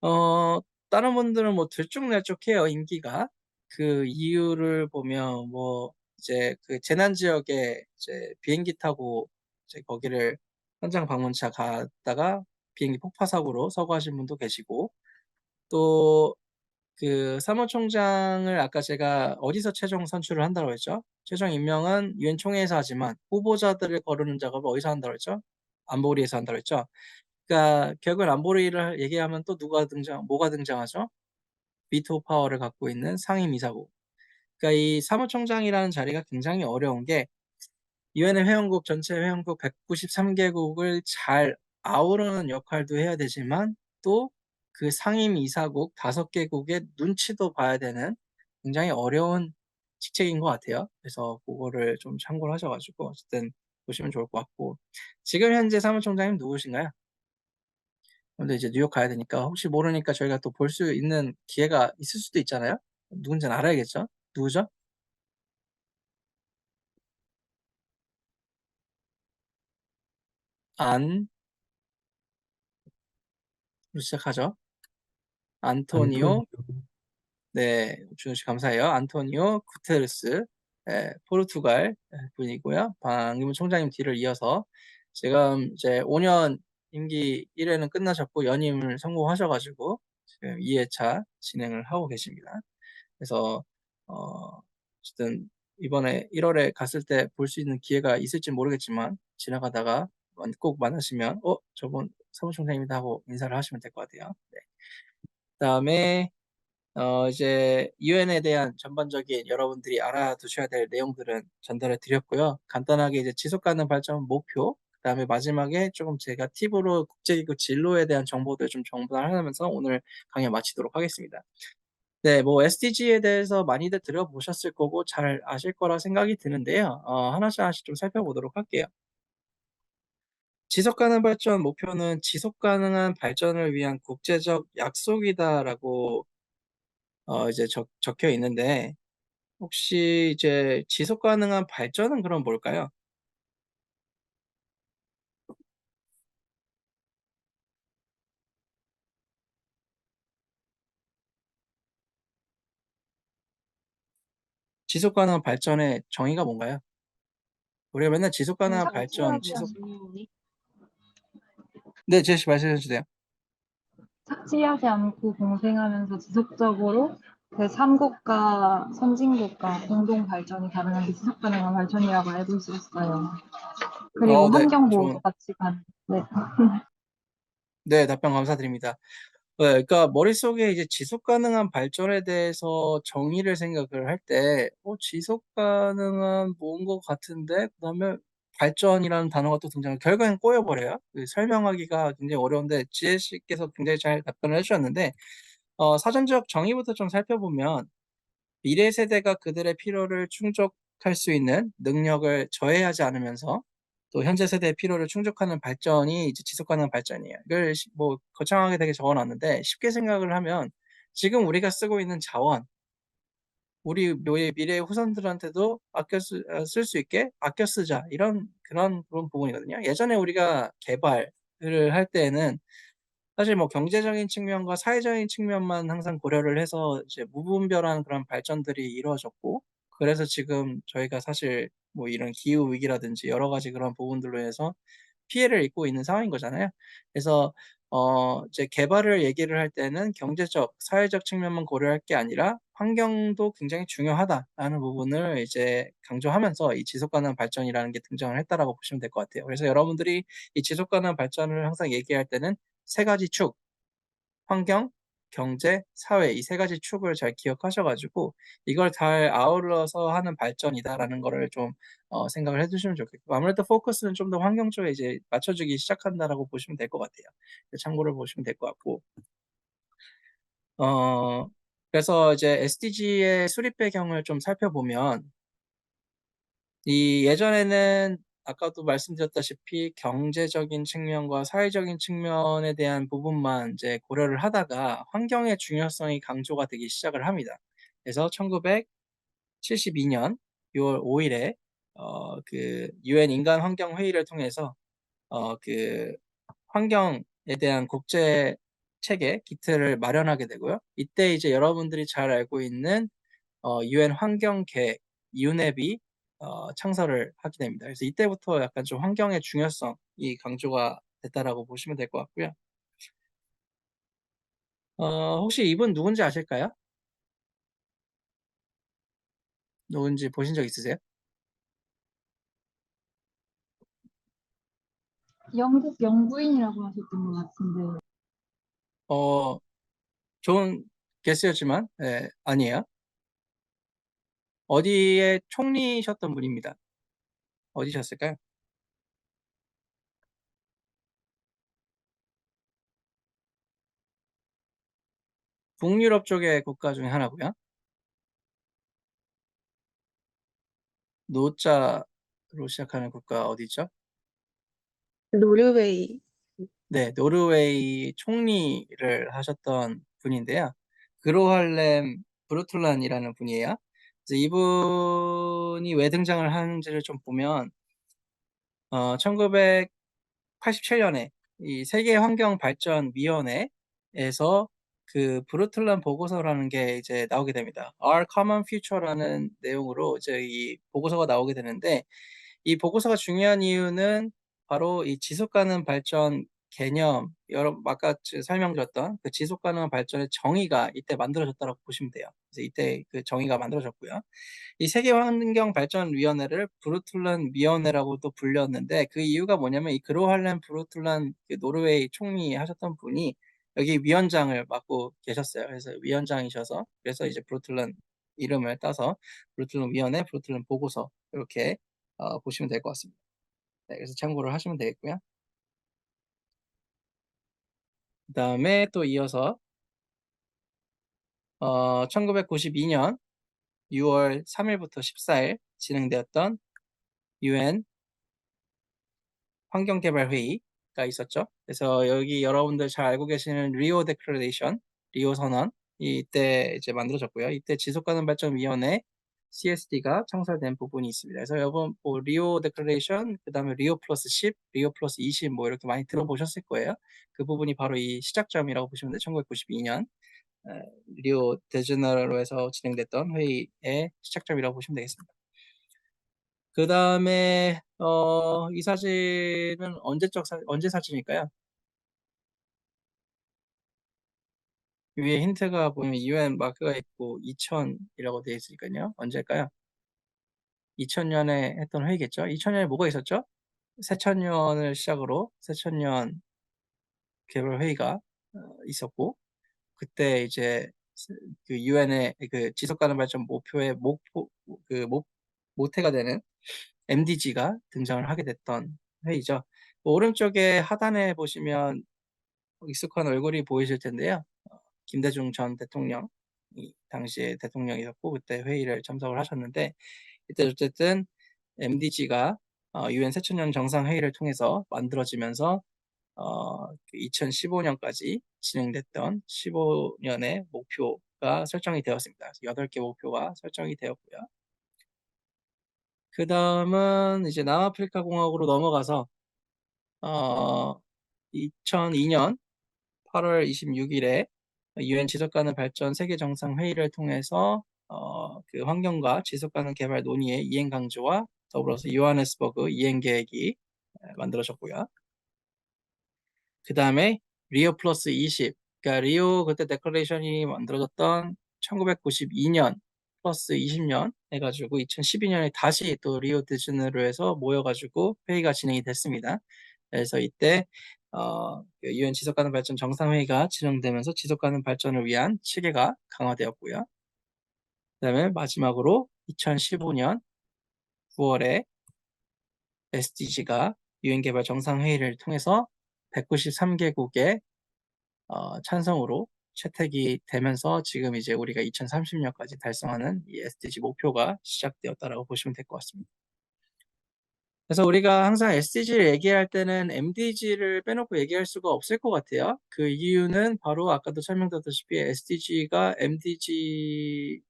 어, 다른 분들은 뭐 들쭉날쭉해요, 임기가. 그 이유를 보면 뭐 이제 그 재난 지역에 이제 비행기 타고 이제 거기를 현장 방문차 갔다가 비행기 폭파 사고로 서거하신 분도 계시고 또 그 사무총장을 아까 제가 어디서 최종 선출을 한다고 했죠? 최종 임명은 유엔 총회에서 하지만 후보자들을 거르는 작업을 어디서 한다고 했죠? 안보리에서 한다고 했죠? 그러니까 결국은 안보리를 얘기하면 또 뭐가 등장하죠? 비토 파워를 갖고 있는 상임이사국. 그러니까 이 사무총장이라는 자리가 굉장히 어려운 게 유엔의 회원국 전체 회원국 193개국을 잘 아우르는 역할도 해야 되지만 또 그 상임이사국 5개국의 눈치도 봐야 되는 굉장히 어려운 직책인 것 같아요. 그래서 그거를 좀 참고를 하셔가지고 어쨌든 보시면 좋을 것 같고 지금 현재 사무총장님 누구신가요? 근데 이제 뉴욕 가야 되니까 혹시 모르니까 저희가 또 볼 수 있는 기회가 있을 수도 있잖아요. 누군지는 알아야겠죠? 누구죠? 안으로 시작하죠. 안토니오 안토니오, 네, 준호 씨 감사해요. 안토니오 구테르스, 포르투갈 분이고요. 반기문 총장님 뒤를 이어서 지금 이제 5년 임기 1회는 끝나셨고 연임을 성공하셔가지고 지금 2회차 진행을 하고 계십니다. 그래서 어쨌든 이번에 1월에 갔을 때 볼 수 있는 기회가 있을지 모르겠지만 지나가다가 꼭 만나시면 저분 사무총장님이다 하고 인사를 하시면 될 것 같아요. 네. 그다음에 이제 유엔에 대한 전반적인 여러분들이 알아두셔야 될 내용들은 전달해 드렸고요. 간단하게 이제 지속 가능 발전 목표, 그다음에 마지막에 조금 제가 팁으로 국제기구 진로에 대한 정보들 좀 정보하면서 오늘 강의 마치도록 하겠습니다. 네, 뭐 SDG에 대해서 많이들 들어보셨을 거고 잘 아실 거라 생각이 드는데요. 하나씩 하나씩 좀 살펴보도록 할게요. 지속 가능 발전 목표는 지속 가능한 발전을 위한 국제적 약속이다라고 이제 적혀 있는데 혹시 이제 지속 가능한 발전은 그럼 뭘까요? 지속 가능한 발전의 정의가 뭔가요? 우리가 맨날 지속 가능한 발전, 네, 제시 말씀해 주세요. 착취하지 않고 공생하면서 지속적으로 제3국가, 선진국가 공동 발전이 가능한 게 지속 가능한 발전이라고 알고 있었어요. 그리고 네, 환경 보호도 좋은, 같이 간. 네. 네, 답변 감사드립니다. 네, 그러니까 머릿속에 이제 지속 가능한 발전에 대해서 정의를 생각을 할 때, 지속 가능한 뭔 것 같은데, 그다음에 발전이라는 단어가 또 등장해요. 결국엔 꼬여버려요. 설명하기가 굉장히 어려운데, 지혜 씨께서 굉장히 잘 답변을 해주셨는데, 사전적 정의부터 좀 살펴보면, 미래 세대가 그들의 필요를 충족할 수 있는 능력을 저해하지 않으면서 또 현재 세대의 필요를 충족하는 발전이 이제 지속 가능한 발전이에요. 이걸 뭐 거창하게 되게 적어놨는데 쉽게 생각을 하면 지금 우리가 쓰고 있는 자원, 우리 미래의 후손들한테도 쓸 수 있게 아껴 쓰자 이런 그런 부분이거든요. 예전에 우리가 개발을 할 때에는 사실 뭐 경제적인 측면과 사회적인 측면만 항상 고려를 해서 이제 무분별한 그런 발전들이 이루어졌고, 그래서 지금 저희가 사실 뭐 이런 기후 위기라든지 여러 가지 그런 부분들로 해서 피해를 입고 있는 상황인 거잖아요. 그래서 이제 개발을 얘기를 할 때는 경제적, 사회적 측면만 고려할 게 아니라 환경도 굉장히 중요하다라는 부분을 이제 강조하면서 이 지속 가능한 발전이라는 게 등장을 했다라고 보시면 될 것 같아요. 그래서 여러분들이 이 지속 가능한 발전을 항상 얘기할 때는 세 가지 축, 환경, 경제, 사회 이 세 가지 축을 잘 기억하셔가지고 이걸 잘 아우러서 하는 발전이다라는 거를 좀 생각을 해주시면 좋겠고 아무래도 포커스는 좀 더 환경 쪽에 이제 맞춰주기 시작한다라고 보시면 될 것 같아요. 참고를 보시면 될 것 같고 어, 그래서 이제 SDG의 수립 배경을 좀 살펴보면 이 예전에는 아까도 말씀드렸다시피 경제적인 측면과 사회적인 측면에 대한 부분만 이제 고려를 하다가 환경의 중요성이 강조가 되기 시작을 합니다. 그래서 1972년 6월 5일에 그 UN 인간 환경 회의를 통해서 그 환경에 대한 국제 체계 기틀을 마련하게 되고요. 이때 이제 여러분들이 잘 알고 있는 UN 환경 계획 UNEP이 창설을 하게 됩니다. 그래서 이때부터 약간 좀 환경의 중요성이 강조가 됐다라고 보시면 될 것 같고요. 혹시 이분 누군지 아실까요? 누군지 보신 적 있으세요? 영국 영부인이라고 하셨던 것 같은데. 어, 좋은 게스였지만 아니에요. 어디의 총리셨던 분입니다. 어디셨을까요? 북유럽 쪽의 국가 중에 하나고요. 노자로 시작하는 국가 어디죠? 노르웨이. 네, 노르웨이 총리를 하셨던 분인데요. 그로할렘 브루틀란이라는 분이에요. 그래서 이분이 왜 등장을 하는지를 좀 보면 1987년에 이 세계환경발전위원회에서 그 브루틀란 보고서라는 게 이제 나오게 됩니다. Our Common Future라는 내용으로 이제 이 보고서가 나오게 되는데 이 보고서가 중요한 이유는 바로 이 지속가능 발전 개념, 여러 아까 설명드렸던 그 지속가능 발전의 정의가 이때 만들어졌다고 보시면 돼요. 그래서 이때 그 정의가 만들어졌고요. 이 세계환경발전위원회를 브루틀란 위원회라고도 불렸는데 그 이유가 뭐냐면 이 그로할렘 브루틀란 그 노르웨이 총리 하셨던 분이 여기 위원장을 맡고 계셨어요. 그래서 위원장이셔서 그래서 이제 브루틀란 이름을 따서 브루틀란 위원회, 브루틀란 보고서 이렇게 보시면 될 것 같습니다. 네, 그래서 참고를 하시면 되겠고요. 그 다음에 또 이어서 1992년 6월 3일부터 14일 진행되었던 UN 환경개발회의가 있었죠. 그래서 여기 여러분들 잘 알고 계시는 리오 데클레이션, 리오 선언이 이때 이제 만들어졌고요. 이때 지속가능발전위원회 CSD가 창설된 부분이 있습니다. 그래서 여러분 뭐 리오 데클레이션, 그 다음에 리오 플러스 10, 리오 플러스 20 뭐 이렇게 많이 들어보셨을 거예요. 그 부분이 바로 이 시작점이라고 보시면 돼요. 1992년 리오 데제네로에서 진행됐던 회의의 시작점이라고 보시면 되겠습니다. 그 다음에 이 사진은 언제 사진일까요? 위에 힌트가 보면 UN 마크가 있고 2000이라고 되어 있으니까요. 언제일까요? 2000년에 했던 회의겠죠. 2000년에 뭐가 있었죠? 새천년을 시작으로 새천년 개발 회의가 있었고 그때 이제 그 UN의 그 지속 가능 발전 목표의 모태가 되는 MDG가 등장을 하게 됐던 회의죠. 오른쪽에 하단에 보시면 익숙한 얼굴이 보이실 텐데요. 김대중 전 대통령이 당시에 대통령이었고 그때 회의를 참석을 하셨는데 이때 어쨌든 MDG가 UN 새천년 정상회의를 통해서 만들어지면서 2015년까지 진행됐던 15년의 목표가 설정이 되었습니다. 8개 목표가 설정이 되었고요. 그 다음은 이제 남아프리카 공화국으로 넘어가서 2002년 8월 26일에 UN 지속가능 발전 세계 정상 회의를 통해서 그 환경과 지속가능 개발 논의의 이행 강조와 더불어서 요하네스버그 이행 계획이 만들어졌고요. 그 다음에 리오 플러스 20, 그러니까 리오 그때 데클레이션이 만들어졌던 1992년 플러스 20년 해가지고 2012년에 다시 또 리오 드제네로에서 모여가지고 회의가 진행이 됐습니다. 그래서 이때 UN 지속가능 발전 정상회의가 진행되면서 지속가능 발전을 위한 체계가 강화되었고요. 그다음에 마지막으로 2015년 9월에 SDG가 UN 개발 정상회의를 통해서 193개국의 찬성으로 채택이 되면서 지금 이제 우리가 2030년까지 달성하는 이 SDG 목표가 시작되었다라고 보시면 될 것 같습니다. 그래서 우리가 항상 SDG를 얘기할 때는 MDG를 빼놓고 얘기할 수가 없을 것 같아요. 그 이유는 바로 아까도 설명드렸다시피 SDG가 MDG를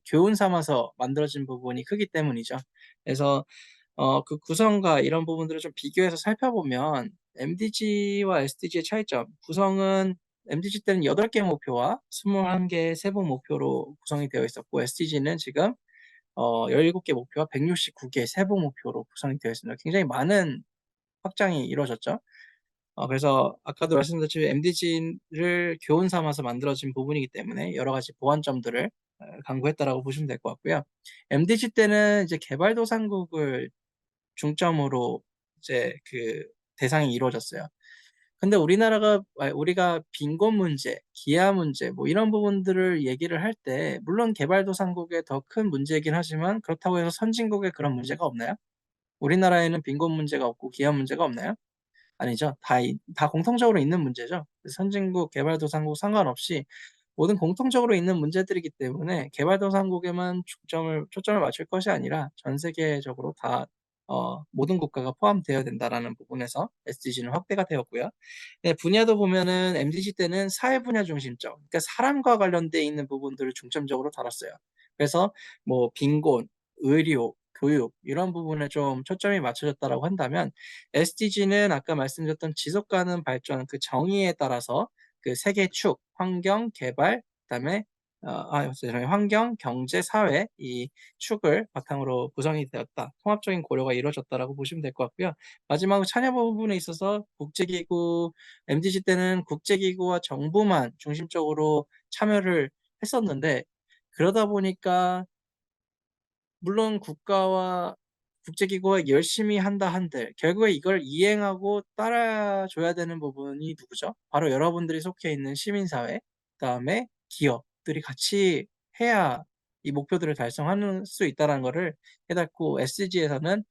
교훈 삼아서 만들어진 부분이 크기 때문이죠. 그래서 그 구성과 이런 부분들을 좀 비교해서 살펴보면 MDG와 SDG의 차이점, 구성은 MDG 때는 8개 목표와 21개 세부 목표로 구성이 되어 있었고 SDG는 지금 17개 목표와 169개 세부 목표로 구성이 되어 있습니다. 굉장히 많은 확장이 이루어졌죠. 그래서 아까도 말씀드렸지만 MDG를 교훈 삼아서 만들어진 부분이기 때문에 여러 가지 보완점들을 강구했다라고 보시면 될 것 같고요. MDG 때는 이제 개발도상국을 중점으로 이제 그 대상이 이루어졌어요. 근데 우리가 빈곤 문제, 기아 문제, 뭐 이런 부분들을 얘기를 할 때, 물론 개발도상국의 더 큰 문제이긴 하지만 그렇다고 해서 선진국에 그런 문제가 없나요? 우리나라에는 빈곤 문제가 없고 기아 문제가 없나요? 아니죠. 다 공통적으로 있는 문제죠. 선진국, 개발도상국 상관없이 모든 공통적으로 있는 문제들이기 때문에 개발도상국에만 초점을 맞출 것이 아니라 전 세계적으로 다 모든 국가가 포함되어야 된다라는 부분에서 SDG는 확대가 되었고요. 네, 분야도 보면은 MDG 때는 사회 분야 중심적, 그러니까 사람과 관련돼 있는 부분들을 중점적으로 다뤘어요. 그래서 뭐 빈곤, 의료, 교육 이런 부분에 좀 초점이 맞춰졌다라고 한다면 SDG는 아까 말씀드렸던 지속 가능 발전 그 정의에 따라서 그 세 개 축, 환경, 개발, 그다음에 환경, 경제, 사회 이 축을 바탕으로 구성이 되었다. 통합적인 고려가 이루어졌다라고 보시면 될 것 같고요. 마지막으로 참여 부분에 있어서 국제기구 MDG 때는 국제기구와 정부만 중심적으로 참여를 했었는데 그러다 보니까 물론 국가와 국제기구가 열심히 한다 한들 결국에 이걸 이행하고 따라줘야 되는 부분이 누구죠? 바로 여러분들이 속해 있는 시민사회, 그다음에 기업들이 같이 해야 이 목표들을 달성할 수 있다는 것을 깨닫고 SDG에서는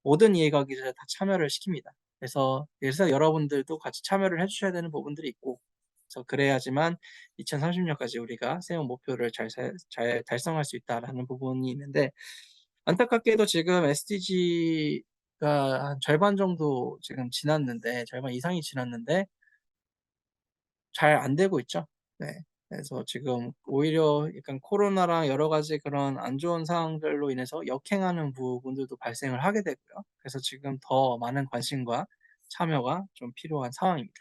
모든 이해관계者다 참여를 시킵니다. 그래서 여러분들도 같이 참여를 해주셔야 되는 부분들이 있고, 그래서 그래야지만 2030년까지 우리가 세운 목표를 잘 달성할 수 있다라는 부분이 있는데, 안타깝게도 지금 SDG가 한 절반 정도 지금 지났는데, 절반 이상이 지났는데, 잘 안 되고 있죠. 네. 그래서 지금 오히려 약간 코로나랑 여러 가지 그런 안 좋은 상황들로 인해서 역행하는 부분들도 발생을 하게 되고요. 그래서 지금 더 많은 관심과 참여가 좀 필요한 상황입니다.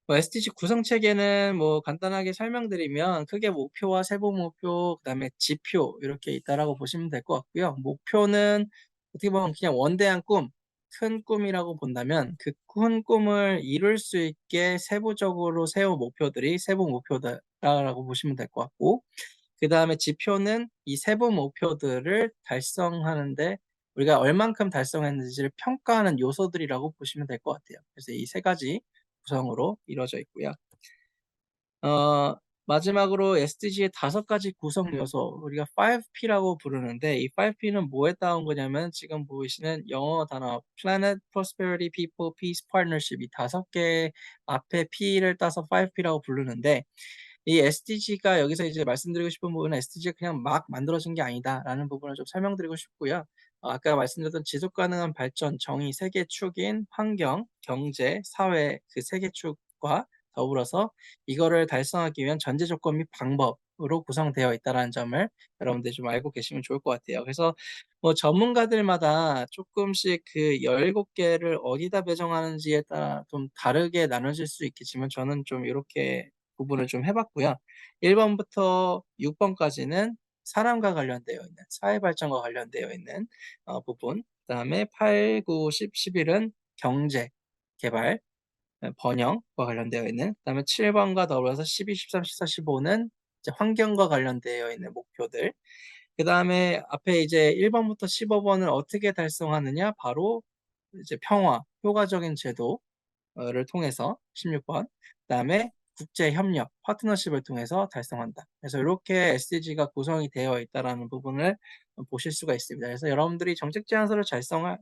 SDG 구성 체계는 뭐 간단하게 설명드리면 크게 목표와 세부 목표, 그다음에 지표 이렇게 있다라고 보시면 될 것 같고요. 목표는 어떻게 보면 그냥 원대한 꿈, 큰 꿈이라고 본다면 그 큰 꿈을 이룰 수 있게 세부적으로 세운 목표들이 세부 목표다라고 보시면 될 것 같고, 그다음에 지표는 이 세부 목표들을 달성하는데 우리가 얼만큼 달성했는지를 평가하는 요소들이라고 보시면 될 것 같아요. 그래서 이 세 가지 구성으로 이루어져 있고요. 마지막으로 SDG의 5가지 구성 요소, 우리가 5P라고 부르는데 이 5P는 뭐에 따온 거냐면 지금 보이시는 영어 단어 Planet, Prosperity, People, Peace, Partnership 이 5개 앞에 P를 따서 5P라고 부르는데 이 SDG가 여기서 이제 말씀드리고 싶은 부분은 SDG가 그냥 막 만들어진 게 아니다라는 부분을 좀 설명드리고 싶고요. 아까 말씀드렸던 지속 가능한 발전 정의 3개 축인 환경, 경제, 사회 그 3개 축과 더불어서 이거를 달성하기 위한 전제 조건 및 방법으로 구성되어 있다는 점을 여러분들이 좀 알고 계시면 좋을 것 같아요. 그래서 뭐 전문가들마다 조금씩 그 17개를 어디다 배정하는지에 따라 좀 다르게 나눠질 수 있겠지만 저는 좀 이렇게 구분을 좀 해봤고요. 1번부터 6번까지는 사람과 관련되어 있는 사회 발전과 관련되어 있는 부분, 그다음에 8, 9, 10, 11은 경제, 개발, 번영과 관련되어 있는, 그다음에 7번과 더불어서 12, 13, 14, 15는 이제 환경과 관련되어 있는 목표들. 그다음에 앞에 이제 1번부터 15번을 어떻게 달성하느냐? 바로 이제 평화, 효과적인 제도를 통해서 16번. 그다음에 국제 협력, 파트너십을 통해서 달성한다. 그래서 이렇게 SDG가 구성이 되어 있다라는 부분을 보실 수가 있습니다. 그래서 여러분들이 정책 제안서를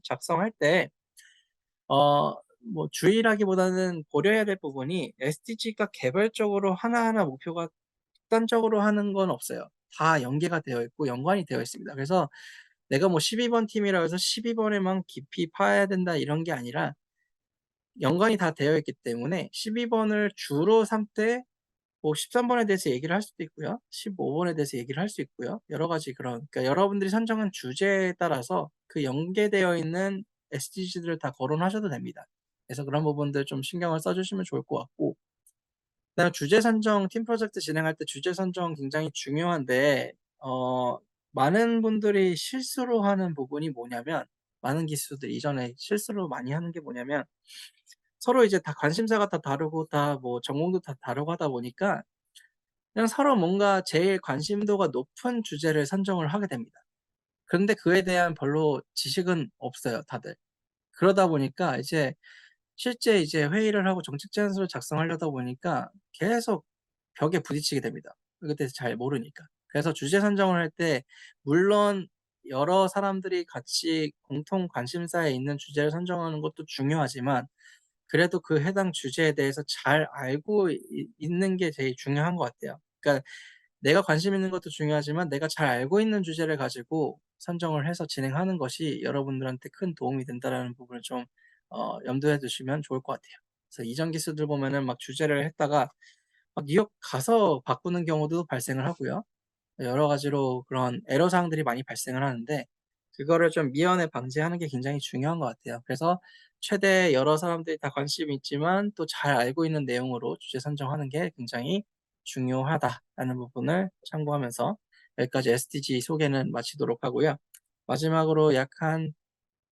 작성할 때 뭐 주의라기보다는 고려해야 될 부분이 SDG가 개별적으로 하나하나 목표가 극단적으로 하는 건 없어요. 다 연계가 되어 있고 연관이 되어 있습니다. 그래서 내가 뭐 12번 팀이라고 해서 12번에만 깊이 파야 된다 이런 게 아니라 연관이 다 되어 있기 때문에 12번을 주로 삼되 뭐 13번에 대해서 얘기를 할 수도 있고요. 15번에 대해서 얘기를 할 수 있고요. 여러 가지 그러니까 여러분들이 선정한 주제에 따라서 그 연계되어 있는 SDG들을 다 거론하셔도 됩니다. 그래서 그런 부분들 좀 신경을 써주시면 좋을 것 같고, 그다음에 주제 선정, 팀 프로젝트 진행할 때 주제 선정 굉장히 중요한데, 많은 분들이 실수로 하는 부분이 뭐냐면, 많은 기수들이 이전에 실수로 많이 하는 게 뭐냐면, 서로 이제 다 관심사가 다 다르고 다 뭐 전공도 다 다르고 하다 보니까 그냥 서로 뭔가 제일 관심도가 높은 주제를 선정을 하게 됩니다. 그런데 그에 대한 별로 지식은 없어요, 다들. 그러다 보니까 이제 실제 이제 회의를 하고 정책 제안서를 작성하려다 보니까 계속 벽에 부딪히게 됩니다. 그에 대해서 잘 모르니까. 그래서 주제 선정을 할 때 물론 여러 사람들이 같이 공통 관심사에 있는 주제를 선정하는 것도 중요하지만 그래도 그 해당 주제에 대해서 잘 알고 있는 게 제일 중요한 것 같아요. 그러니까 내가 관심 있는 것도 중요하지만 내가 잘 알고 있는 주제를 가지고 선정을 해서 진행하는 것이 여러분들한테 큰 도움이 된다라는 부분을 좀 염두에 두시면 좋을 것 같아요. 그래서 이전 기수들 보면은 막 주제를 했다가 막 뉴욕 가서 바꾸는 경우도 발생을 하고요. 여러 가지로 그런 애로 사항들이 많이 발생을 하는데 그거를 좀 미연에 방지하는 게 굉장히 중요한 것 같아요. 그래서 최대 여러 사람들이 다 관심이 있지만 또 잘 알고 있는 내용으로 주제 선정하는 게 굉장히 중요하다라는 부분을 참고하면서 여기까지 SDG 소개는 마치도록 하고요. 마지막으로 약 한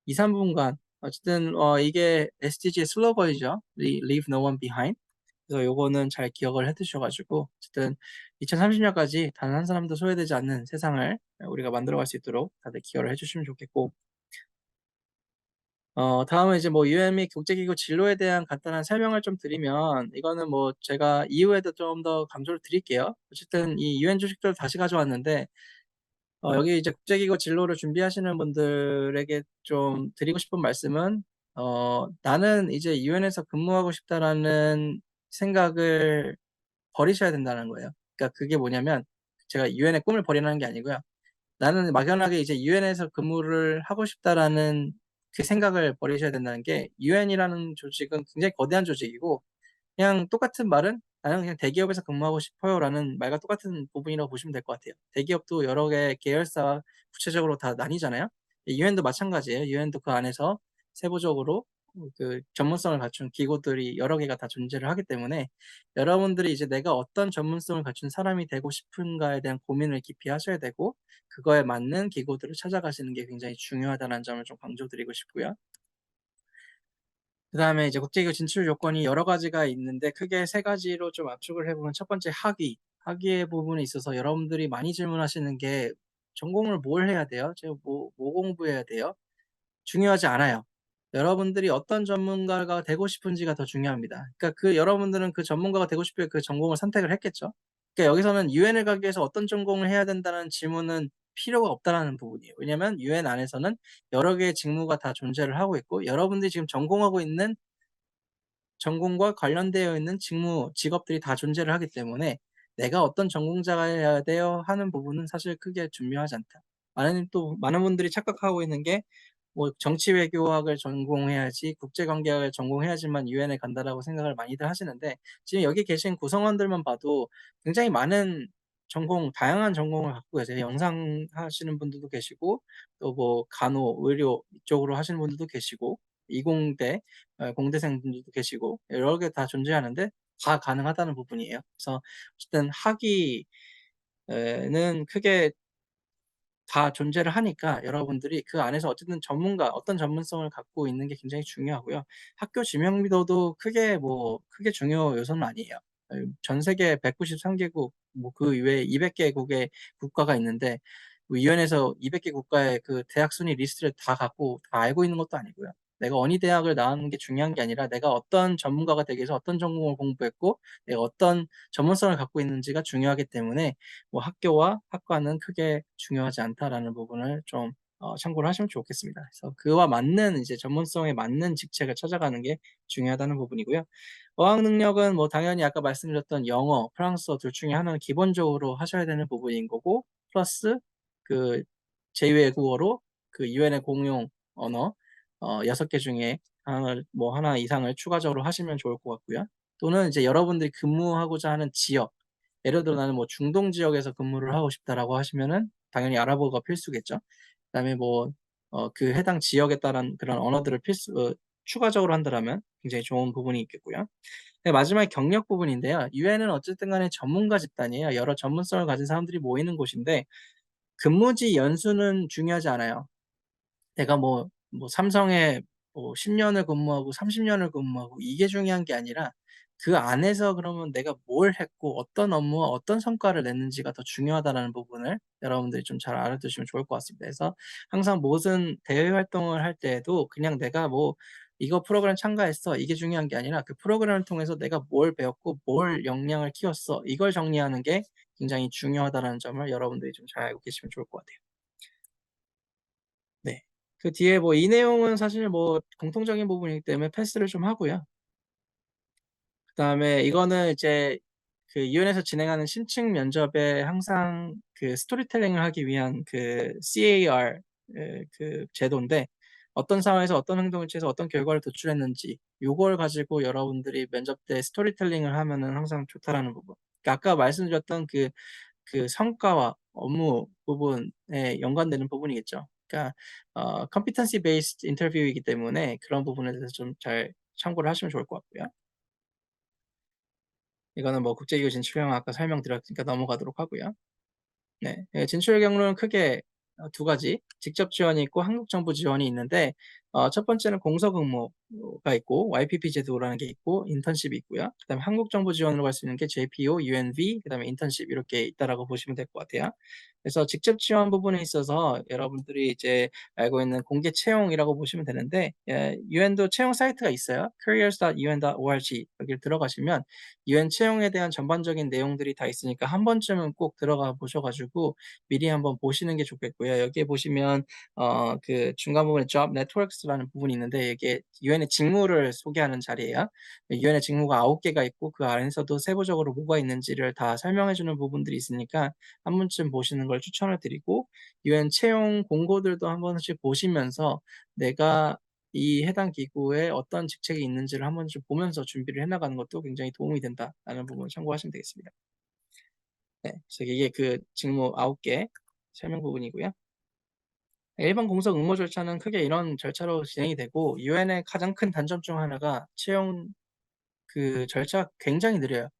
2, 3분간 어쨌든 이게 SDG의 슬로건이죠. Leave no one behind. 그래서 요거는 잘 기억을 해 두셔가지고 어쨌든 2030년까지 단 한 사람도 소외되지 않는 세상을 우리가 만들어갈 수 있도록 다들 기여를 해주시면 좋겠고, 다음은 이제 뭐 UN 및 국제기구 진로에 대한 간단한 설명을 좀 드리면 이거는 뭐 제가 이후에도 좀 더 강조를 드릴게요. 어쨌든 이 UN 주식들 다시 가져왔는데 여기 이제 국제기구 진로를 준비하시는 분들에게 좀 드리고 싶은 말씀은 나는 이제 UN에서 근무하고 싶다라는 생각을 버리셔야 된다는 거예요. 그러니까 그게 뭐냐면 제가 유엔의 꿈을 버리라는 게 아니고요. 나는 막연하게 이제 유엔에서 근무를 하고 싶다라는 그 생각을 버리셔야 된다는 게 유엔이라는 조직은 굉장히 거대한 조직이고 그냥 똑같은 말은 나는 그냥 대기업에서 근무하고 싶어요라는 말과 똑같은 부분이라고 보시면 될 것 같아요. 대기업도 여러 개 계열사 구체적으로 다 나뉘잖아요. 유엔도 마찬가지예요. 유엔도 그 안에서 세부적으로 그 전문성을 갖춘 기구들이 여러 개가 다 존재를 하기 때문에 여러분들이 이제 내가 어떤 전문성을 갖춘 사람이 되고 싶은가에 대한 고민을 깊이 하셔야 되고 그거에 맞는 기구들을 찾아가시는 게 굉장히 중요하다는 점을 좀 강조드리고 싶고요. 그다음에 이제 국제기구 진출 요건이 여러 가지가 있는데 크게 세 가지로 좀 압축을 해보면 첫 번째 학위. 학위의 부분에 있어서 여러분들이 많이 질문하시는 게 전공을 뭘 해야 돼요? 제가 뭐 공부해야 돼요? 중요하지 않아요. 여러분들이 어떤 전문가가 되고 싶은지가 더 중요합니다. 그러니까 여러분들은 그 전문가가 되고 싶을 그 전공을 선택을 했겠죠. 그러니까 여기서는 유엔을 가기 위해서 어떤 전공을 해야 된다는 질문은 필요가 없다라는 부분이에요. 왜냐하면 유엔 안에서는 여러 개의 직무가 다 존재를 하고 있고 여러분들이 지금 전공하고 있는 전공과 관련되어 있는 직업들이 다 존재를 하기 때문에 내가 어떤 전공자가 해야 돼요 하는 부분은 사실 크게 중요하지 않다. 많은 분들이 착각하고 있는 게 뭐 정치 외교학을 전공해야지 국제관계학을 전공해야지만 유엔에 간다라고 생각을 많이들 하시는데 지금 여기 계신 구성원들만 봐도 굉장히 많은 다양한 전공을 갖고 계세요. 영상 하시는 분들도 계시고 또 뭐 간호, 의료 이쪽으로 하시는 분들도 계시고 이공대 공대생 분들도 계시고 여러 개 다 존재하는데 다 가능하다는 부분이에요. 그래서 어쨌든 학위는 크게 다 존재를 하니까 여러분들이 그 안에서 어쨌든 어떤 전문성을 갖고 있는 게 굉장히 중요하고요. 학교 지명도도 크게 중요 요소는 아니에요. 전 세계 193개국, 뭐 그 이외에 200개국의 국가가 있는데 유엔에서 200개 국가의 그 대학 순위 리스트를 다 알고 있는 것도 아니고요. 내가 어느 대학을 나오는 게 중요한 게 아니라 내가 어떤 전문가가 되기 위해서 어떤 전공을 공부했고 내가 어떤 전문성을 갖고 있는지가 중요하기 때문에 뭐 학교와 학과는 크게 중요하지 않다라는 부분을 좀 참고를 하시면 좋겠습니다. 그래서 그와 맞는 이제 전문성에 맞는 직책을 찾아가는 게 중요하다는 부분이고요. 어학 능력은 뭐 당연히 아까 말씀드렸던 영어, 프랑스어 둘 중에 하나는 기본적으로 하셔야 되는 부분인 거고, 플러스 그 제2외국어로 그 유엔의 공용 언어 6개 중에 하나 이상을 추가적으로 하시면 좋을 것 같고요. 또는 이제 여러분들이 근무하고자 하는 지역, 예를 들어 나는 뭐 중동 지역에서 근무를 하고 싶다라고 하시면은 당연히 아랍어가 필수겠죠. 그다음에 그 해당 지역에 따른 그런 언어들을 추가적으로 한다라면 굉장히 좋은 부분이 있겠고요. 네, 마지막에 경력 부분인데요. 유엔은 어쨌든 간에 전문가 집단이에요. 여러 전문성을 가진 사람들이 모이는 곳인데 근무지 연수는 중요하지 않아요. 내가 삼성에 10년을 근무하고 30년을 근무하고 이게 중요한 게 아니라 그 안에서 그러면 내가 뭘 했고 어떤 업무와 어떤 성과를 냈는지가 더 중요하다는 부분을 여러분들이 좀 잘 알아두시면 좋을 것 같습니다. 그래서 항상 모든 대외 활동을 할 때에도 그냥 내가 이거 프로그램 참가했어 이게 중요한 게 아니라 그 프로그램을 통해서 내가 뭘 배웠고 뭘 역량을 키웠어 이걸 정리하는 게 굉장히 중요하다는 점을 여러분들이 좀 잘 알고 계시면 좋을 것 같아요. 네. 그 뒤에 이 내용은 사실 공통적인 부분이기 때문에 패스를 좀 하고요. 그다음에 이거는 이제 그 유엔에서 진행하는 신층 면접에 항상 그 스토리텔링을 하기 위한 그 CAR 그 제도인데 어떤 상황에서 어떤 행동을 취해서 어떤 결과를 도출했는지 요걸 가지고 여러분들이 면접 때 스토리텔링을 하면은 항상 좋다라는 부분. 그러니까 아까 말씀드렸던 그 성과와 업무 부분에 연관되는 부분이겠죠. 그러니까 competency based 인터뷰이기 때문에 그런 부분에 대해서 좀 잘 참고를 하시면 좋을 것 같고요. 이거는 국제기구 진출 경우 아까 설명드렸으니까 넘어가도록 하고요. 네, 진출 경로는 크게 두 가지, 직접 지원이 있고 한국 정부 지원이 있는데 첫 번째는 공서근무가 있고 YPP 제도라는 게 있고 인턴십이 있고요. 그다음에 한국 정부 지원으로 갈 수 있는 게 JPO, UNV, 그다음에 인턴십 이렇게 있다라고 보시면 될 것 같아요. 그래서 직접 지원 부분에 있어서 여러분들이 이제 알고 있는 공개 채용이라고 보시면 되는데 유엔도 채용 사이트가 있어요. careers.un.org 여기를 들어가시면 유엔 채용에 대한 전반적인 내용들이 다 있으니까 한 번쯤은 꼭 들어가 보셔가지고 미리 한번 보시는 게 좋겠고요. 여기에 보시면 그 중간 부분에 Job Networks라는 부분이 있는데 이게 유엔의 직무를 소개하는 자리예요. 유엔의 직무가 9개가 있고 그 안에서도 세부적으로 뭐가 있는지를 다 설명해주는 부분들이 있으니까 한 번쯤 보시는 걸 추천을 드리고 유엔 채용 공고들도 한 번씩 보시면서 내가 이 해당 기구에 어떤 직책이 있는지를 한 번씩 보면서 준비를 해나가는 것도 굉장히 도움이 된다라는 부분을 참고하시면 되겠습니다. 네, 그래서 이게 그 직무 9개 설명 부분이고요. 일반 공석 응모 절차는 크게 이런 절차로 진행이 되고 유엔의 가장 큰 단점 중 하나가 채용 그 절차가 굉장히 느려요.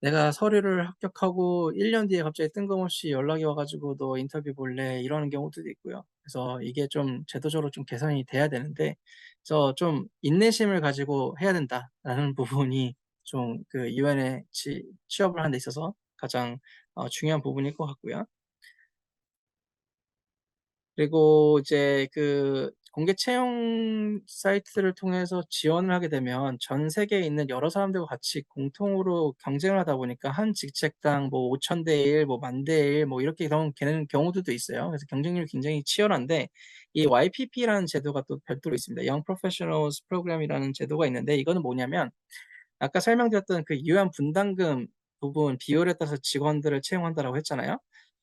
내가 서류를 합격하고 1년 뒤에 갑자기 뜬금없이 연락이 와가지고 너 인터뷰 볼래 이러는 경우도 있고요. 그래서 이게 좀 제도적으로 좀 개선이 돼야 되는데, 그래서 좀 인내심을 가지고 해야 된다라는 부분이 좀 그 유엔에 취업을 하는 데 있어서 가장 중요한 부분일 것 같고요. 그리고 이제 그 공개 채용 사이트를 통해서 지원을 하게 되면 전 세계에 있는 여러 사람들과 같이 공통으로 경쟁을 하다 보니까 한 직책당 5,000대 1, 10,000대 1 이렇게 되는 경우들도 있어요. 그래서 경쟁률이 굉장히 치열한데 이 YPP라는 제도가 또 별도로 있습니다. Young Professionals Program이라는 제도가 있는데 이거는 뭐냐면 아까 설명드렸던 그 유엔 분담금 부분 비율에 따라서 직원들을 채용한다라고 했잖아요.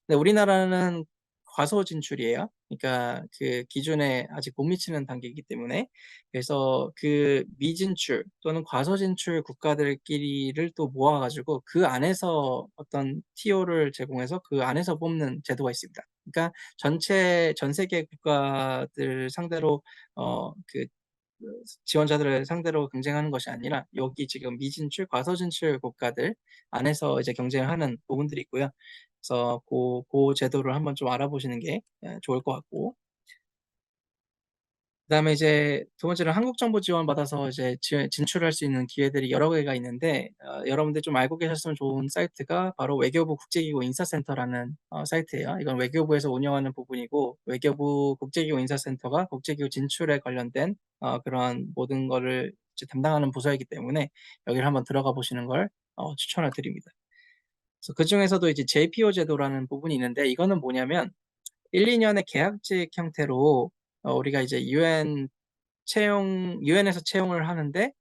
근데 우리나라는 과소 진출이에요. 그러니까 그 기준에 아직 못 미치는 단계이기 때문에 그래서 그 미진출 또는 과소 진출 국가들끼리를 또 모아가지고 그 안에서 어떤 TO를 제공해서 그 안에서 뽑는 제도가 있습니다. 그러니까 전 세계 국가들 상대로 그 지원자들을 상대로 경쟁하는 것이 아니라 여기 지금 미진출, 과소진출 국가들 안에서 이제 경쟁을 하는 부분들이 있고요. 그래서 그 제도를 한번 좀 알아보시는 게 좋을 것 같고 그다음에 이제 두 번째는 한국 정부 지원 받아서 이제 진출할 수 있는 기회들이 여러 개가 있는데 여러분들 좀 알고 계셨으면 좋은 사이트가 바로 외교부 국제기구 인사센터라는 사이트예요. 이건 외교부에서 운영하는 부분이고 외교부 국제기구 인사센터가 국제기구 진출에 관련된 그런 모든 거를 이제 담당하는 부서이기 때문에 여기를 한번 들어가 보시는 걸 추천을 드립니다. 그래서 그 중에서도 이제 JPO 제도라는 부분이 있는데 이거는 뭐냐면 1, 2년의 계약직 형태로 우리가 이제 유엔에서 채용을 하는데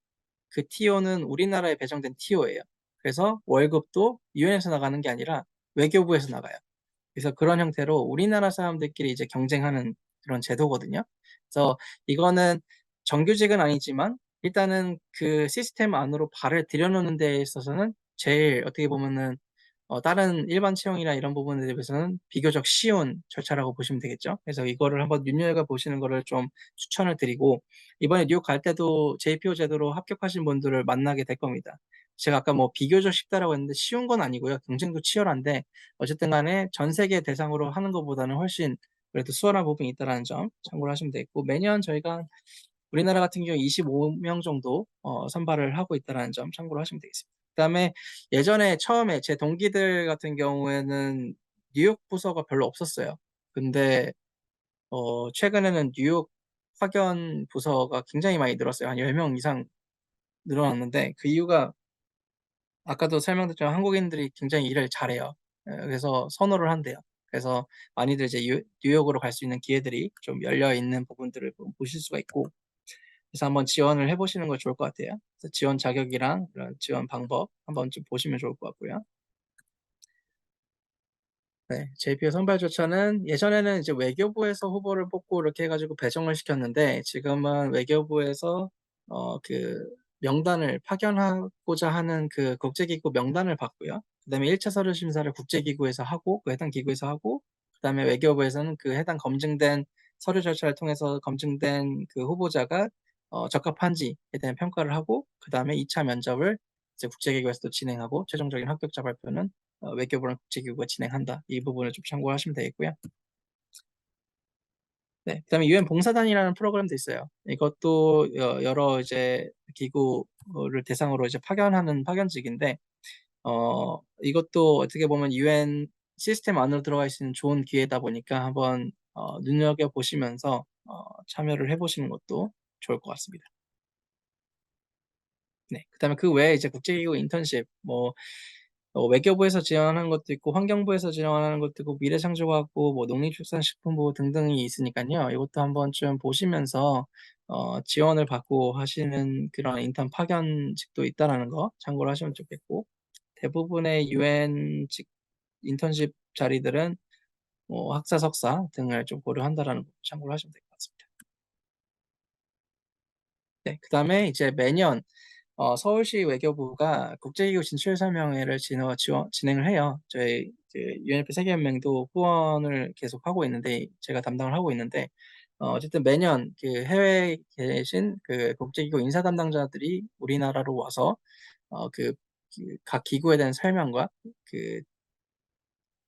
그 TO는 우리나라에 배정된 TO예요. 그래서 월급도 유엔에서 나가는 게 아니라 외교부에서 나가요. 그래서 그런 형태로 우리나라 사람들끼리 이제 경쟁하는 그런 제도거든요. 그래서 이거는 정규직은 아니지만 일단은 그 시스템 안으로 발을 들여놓는 데 있어서는 제일 어떻게 보면은 다른 일반 채용이나 이런 부분에 대해서는 비교적 쉬운 절차라고 보시면 되겠죠. 그래서 이거를 한번 눈여겨 보시는 거를 좀 추천을 드리고, 이번에 뉴욕 갈 때도 JPO 제도로 합격하신 분들을 만나게 될 겁니다. 제가 아까 뭐 비교적 쉽다라고 했는데 쉬운 건 아니고요. 경쟁도 치열한데 어쨌든 간에 전 세계 대상으로 하는 것보다는 훨씬 그래도 수월한 부분이 있다는 점 참고를 하시면 되겠고, 매년 저희가 우리나라 같은 경우 25명 정도 선발을 하고 있다는 점 참고를 하시면 되겠습니다. 그다음에 예전에 처음에 제 동기들 같은 경우에는 뉴욕 부서가 별로 없었어요. 근데 최근에는 뉴욕 파견 부서가 굉장히 많이 늘었어요. 한 10명 이상 늘어났는데 그 이유가 아까도 설명드렸지만 한국인들이 굉장히 일을 잘해요. 그래서 선호를 한대요. 그래서 많이들 이제 뉴욕으로 갈 수 있는 기회들이 좀 열려 있는 부분들을 보실 수가 있고, 그래서 한번 지원을 해보시는 거 좋을 것 같아요. 그래서 지원 자격이랑 그런 지원 방법 한번 좀 보시면 좋을 것 같고요. 네, JPO 선발조차는 예전에는 이제 외교부에서 후보를 뽑고 이렇게 해가지고 배정을 시켰는데 지금은 외교부에서 그 명단을 파견하고자 하는 그 국제기구 명단을 받고요. 그다음에 1차 서류 심사를 국제기구에서 하고 그 해당 기구에서 하고 그다음에 외교부에서는 그 해당 검증된 서류 절차를 통해서 검증된 그 후보자가 적합한지에 대한 평가를 하고 그다음에 2차 면접을 이제 국제기구에서 또 진행하고 최종적인 합격자 발표는 외교부랑 국제기구가 진행한다. 이 부분을 좀 참고하시면 되겠고요. 네, 그다음에 유엔 봉사단이라는 프로그램도 있어요. 이것도 여러 이제 기구를 대상으로 이제 파견하는 파견직인데, 이것도 어떻게 보면 유엔 시스템 안으로 들어가 있는 좋은 기회다 보니까 한번 눈여겨 보시면서 참여를 해보시는 것도 좋을 것 같습니다. 네, 그다음에 그 외에 이제 국제기구 인턴십, 뭐 외교부에서 지원하는 것도 있고 환경부에서 지원하는 것도 있고 미래창조과학부, 뭐 농림축산식품부 등등이 있으니까요. 이것도 한번 좀 보시면서 지원을 받고 하시는 그런 인턴 파견직도 있다라는 거 참고를 하시면 좋겠고, 대부분의 유엔직 인턴십 자리들은 뭐 학사, 석사 등을 좀 고려한다라는 거 참고를 하시면 될 것 같습니다. 네, 그다음에 이제 매년 서울시 외교부가 국제기구 진출설명회를 진행을 해요. 저희 UNFP 세계연맹도 후원을 계속 하고 있는데 제가 담당을 하고 있는데 어쨌든 매년 그 해외에 계신 그 국제기구 인사 담당자들이 우리나라로 와서 각 기구에 대한 설명과 그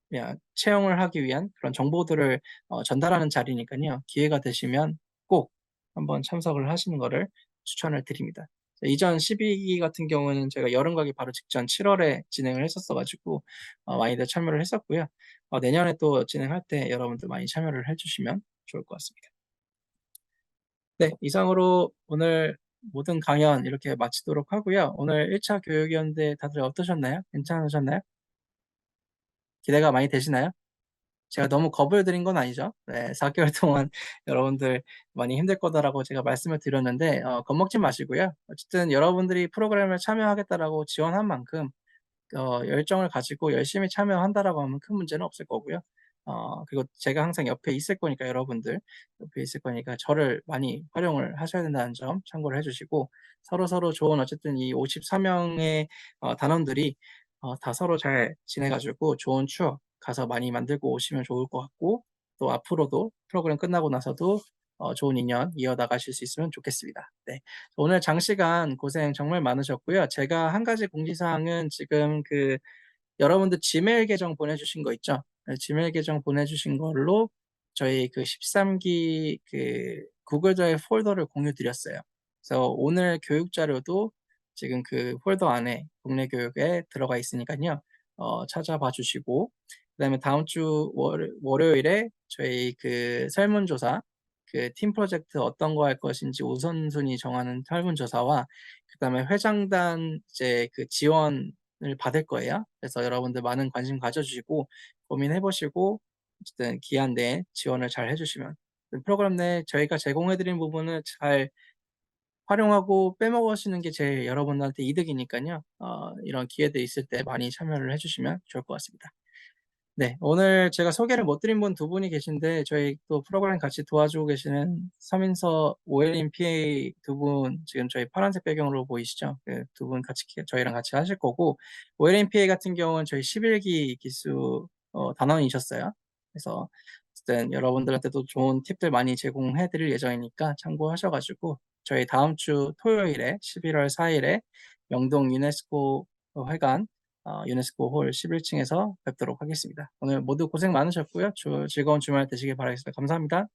그냥 채용을 하기 위한 그런 정보들을 전달하는 자리니까요. 기회가 되시면 꼭 한번 참석을 하시는 것을 추천을 드립니다. 이전 12기 같은 경우는 제가 여름 가기 바로 직전 7월에 진행을 했었어가지고 많이들 참여를 했었고요. 내년에 또 진행할 때 여러분들 많이 참여를 해주시면 좋을 것 같습니다. 네, 이상으로 오늘 모든 강연 이렇게 마치도록 하고요. 오늘 1차 교육이었는데 다들 어떠셨나요? 괜찮으셨나요? 기대가 많이 되시나요? 제가 너무 겁을 드린 건 아니죠. 네, 4개월 동안 여러분들 많이 힘들 거다라고 제가 말씀을 드렸는데 겁먹지 마시고요. 어쨌든 여러분들이 프로그램에 참여하겠다라고 지원한 만큼 열정을 가지고 열심히 참여한다라고 하면 큰 문제는 없을 거고요. 그리고 제가 항상 옆에 있을 거니까 여러분들 옆에 있을 거니까 저를 많이 활용을 하셔야 된다는 점 참고를 해주시고 서로 좋은 어쨌든 이 54명의 단원들이 다 서로 잘 지내가지고 좋은 추억 가서 많이 만들고 오시면 좋을 것 같고 또 앞으로도 프로그램 끝나고 나서도 좋은 인연 이어나가실 수 있으면 좋겠습니다. 네. 오늘 장시간 고생 정말 많으셨고요. 제가 한 가지 공지사항은 지금 여러분들 지메일 계정 보내주신 거 있죠? 네, 지메일 계정 보내주신 걸로 저희 13기 구글 드라이브 폴더를 공유 드렸어요. 그래서 오늘 교육 자료도 지금 그 폴더 안에 국내 교육에 들어가 있으니까요. 찾아봐 주시고, 그다음에 다음 주 월요일에 저희 설문조사, 팀 프로젝트 어떤 거 할 것인지 우선순위 정하는 설문조사와 그다음에 회장단 이제 지원을 받을 거예요. 그래서 여러분들 많은 관심 가져주시고 고민해 보시고 어쨌든 기한 내에 지원을 잘 해주시면 프로그램 내에 저희가 제공해드린 부분을 잘 활용하고 빼먹으시는 게 제일 여러분들한테 이득이니까요. 이런 기회들 있을 때 많이 참여를 해주시면 좋을 것 같습니다. 네, 오늘 제가 소개를 못 드린 분 두 분이 계신데 저희 또 프로그램 같이 도와주고 계시는 서민서 OLM PA 두 분 지금 저희 파란색 배경으로 보이시죠? 그 두 분 같이 저희랑 같이 하실 거고 OLM PA 같은 경우는 저희 11기 기수 단원이셨어요. 그래서 어쨌든 여러분들한테도 좋은 팁들 많이 제공해 드릴 예정이니까 참고하셔가지고 저희 다음 주 토요일에 11월 4일에 명동 유네스코 회관 유네스코 홀 11층에서 뵙도록 하겠습니다. 오늘 모두 고생 많으셨고요. 즐거운 주말 되시길 바라겠습니다. 감사합니다.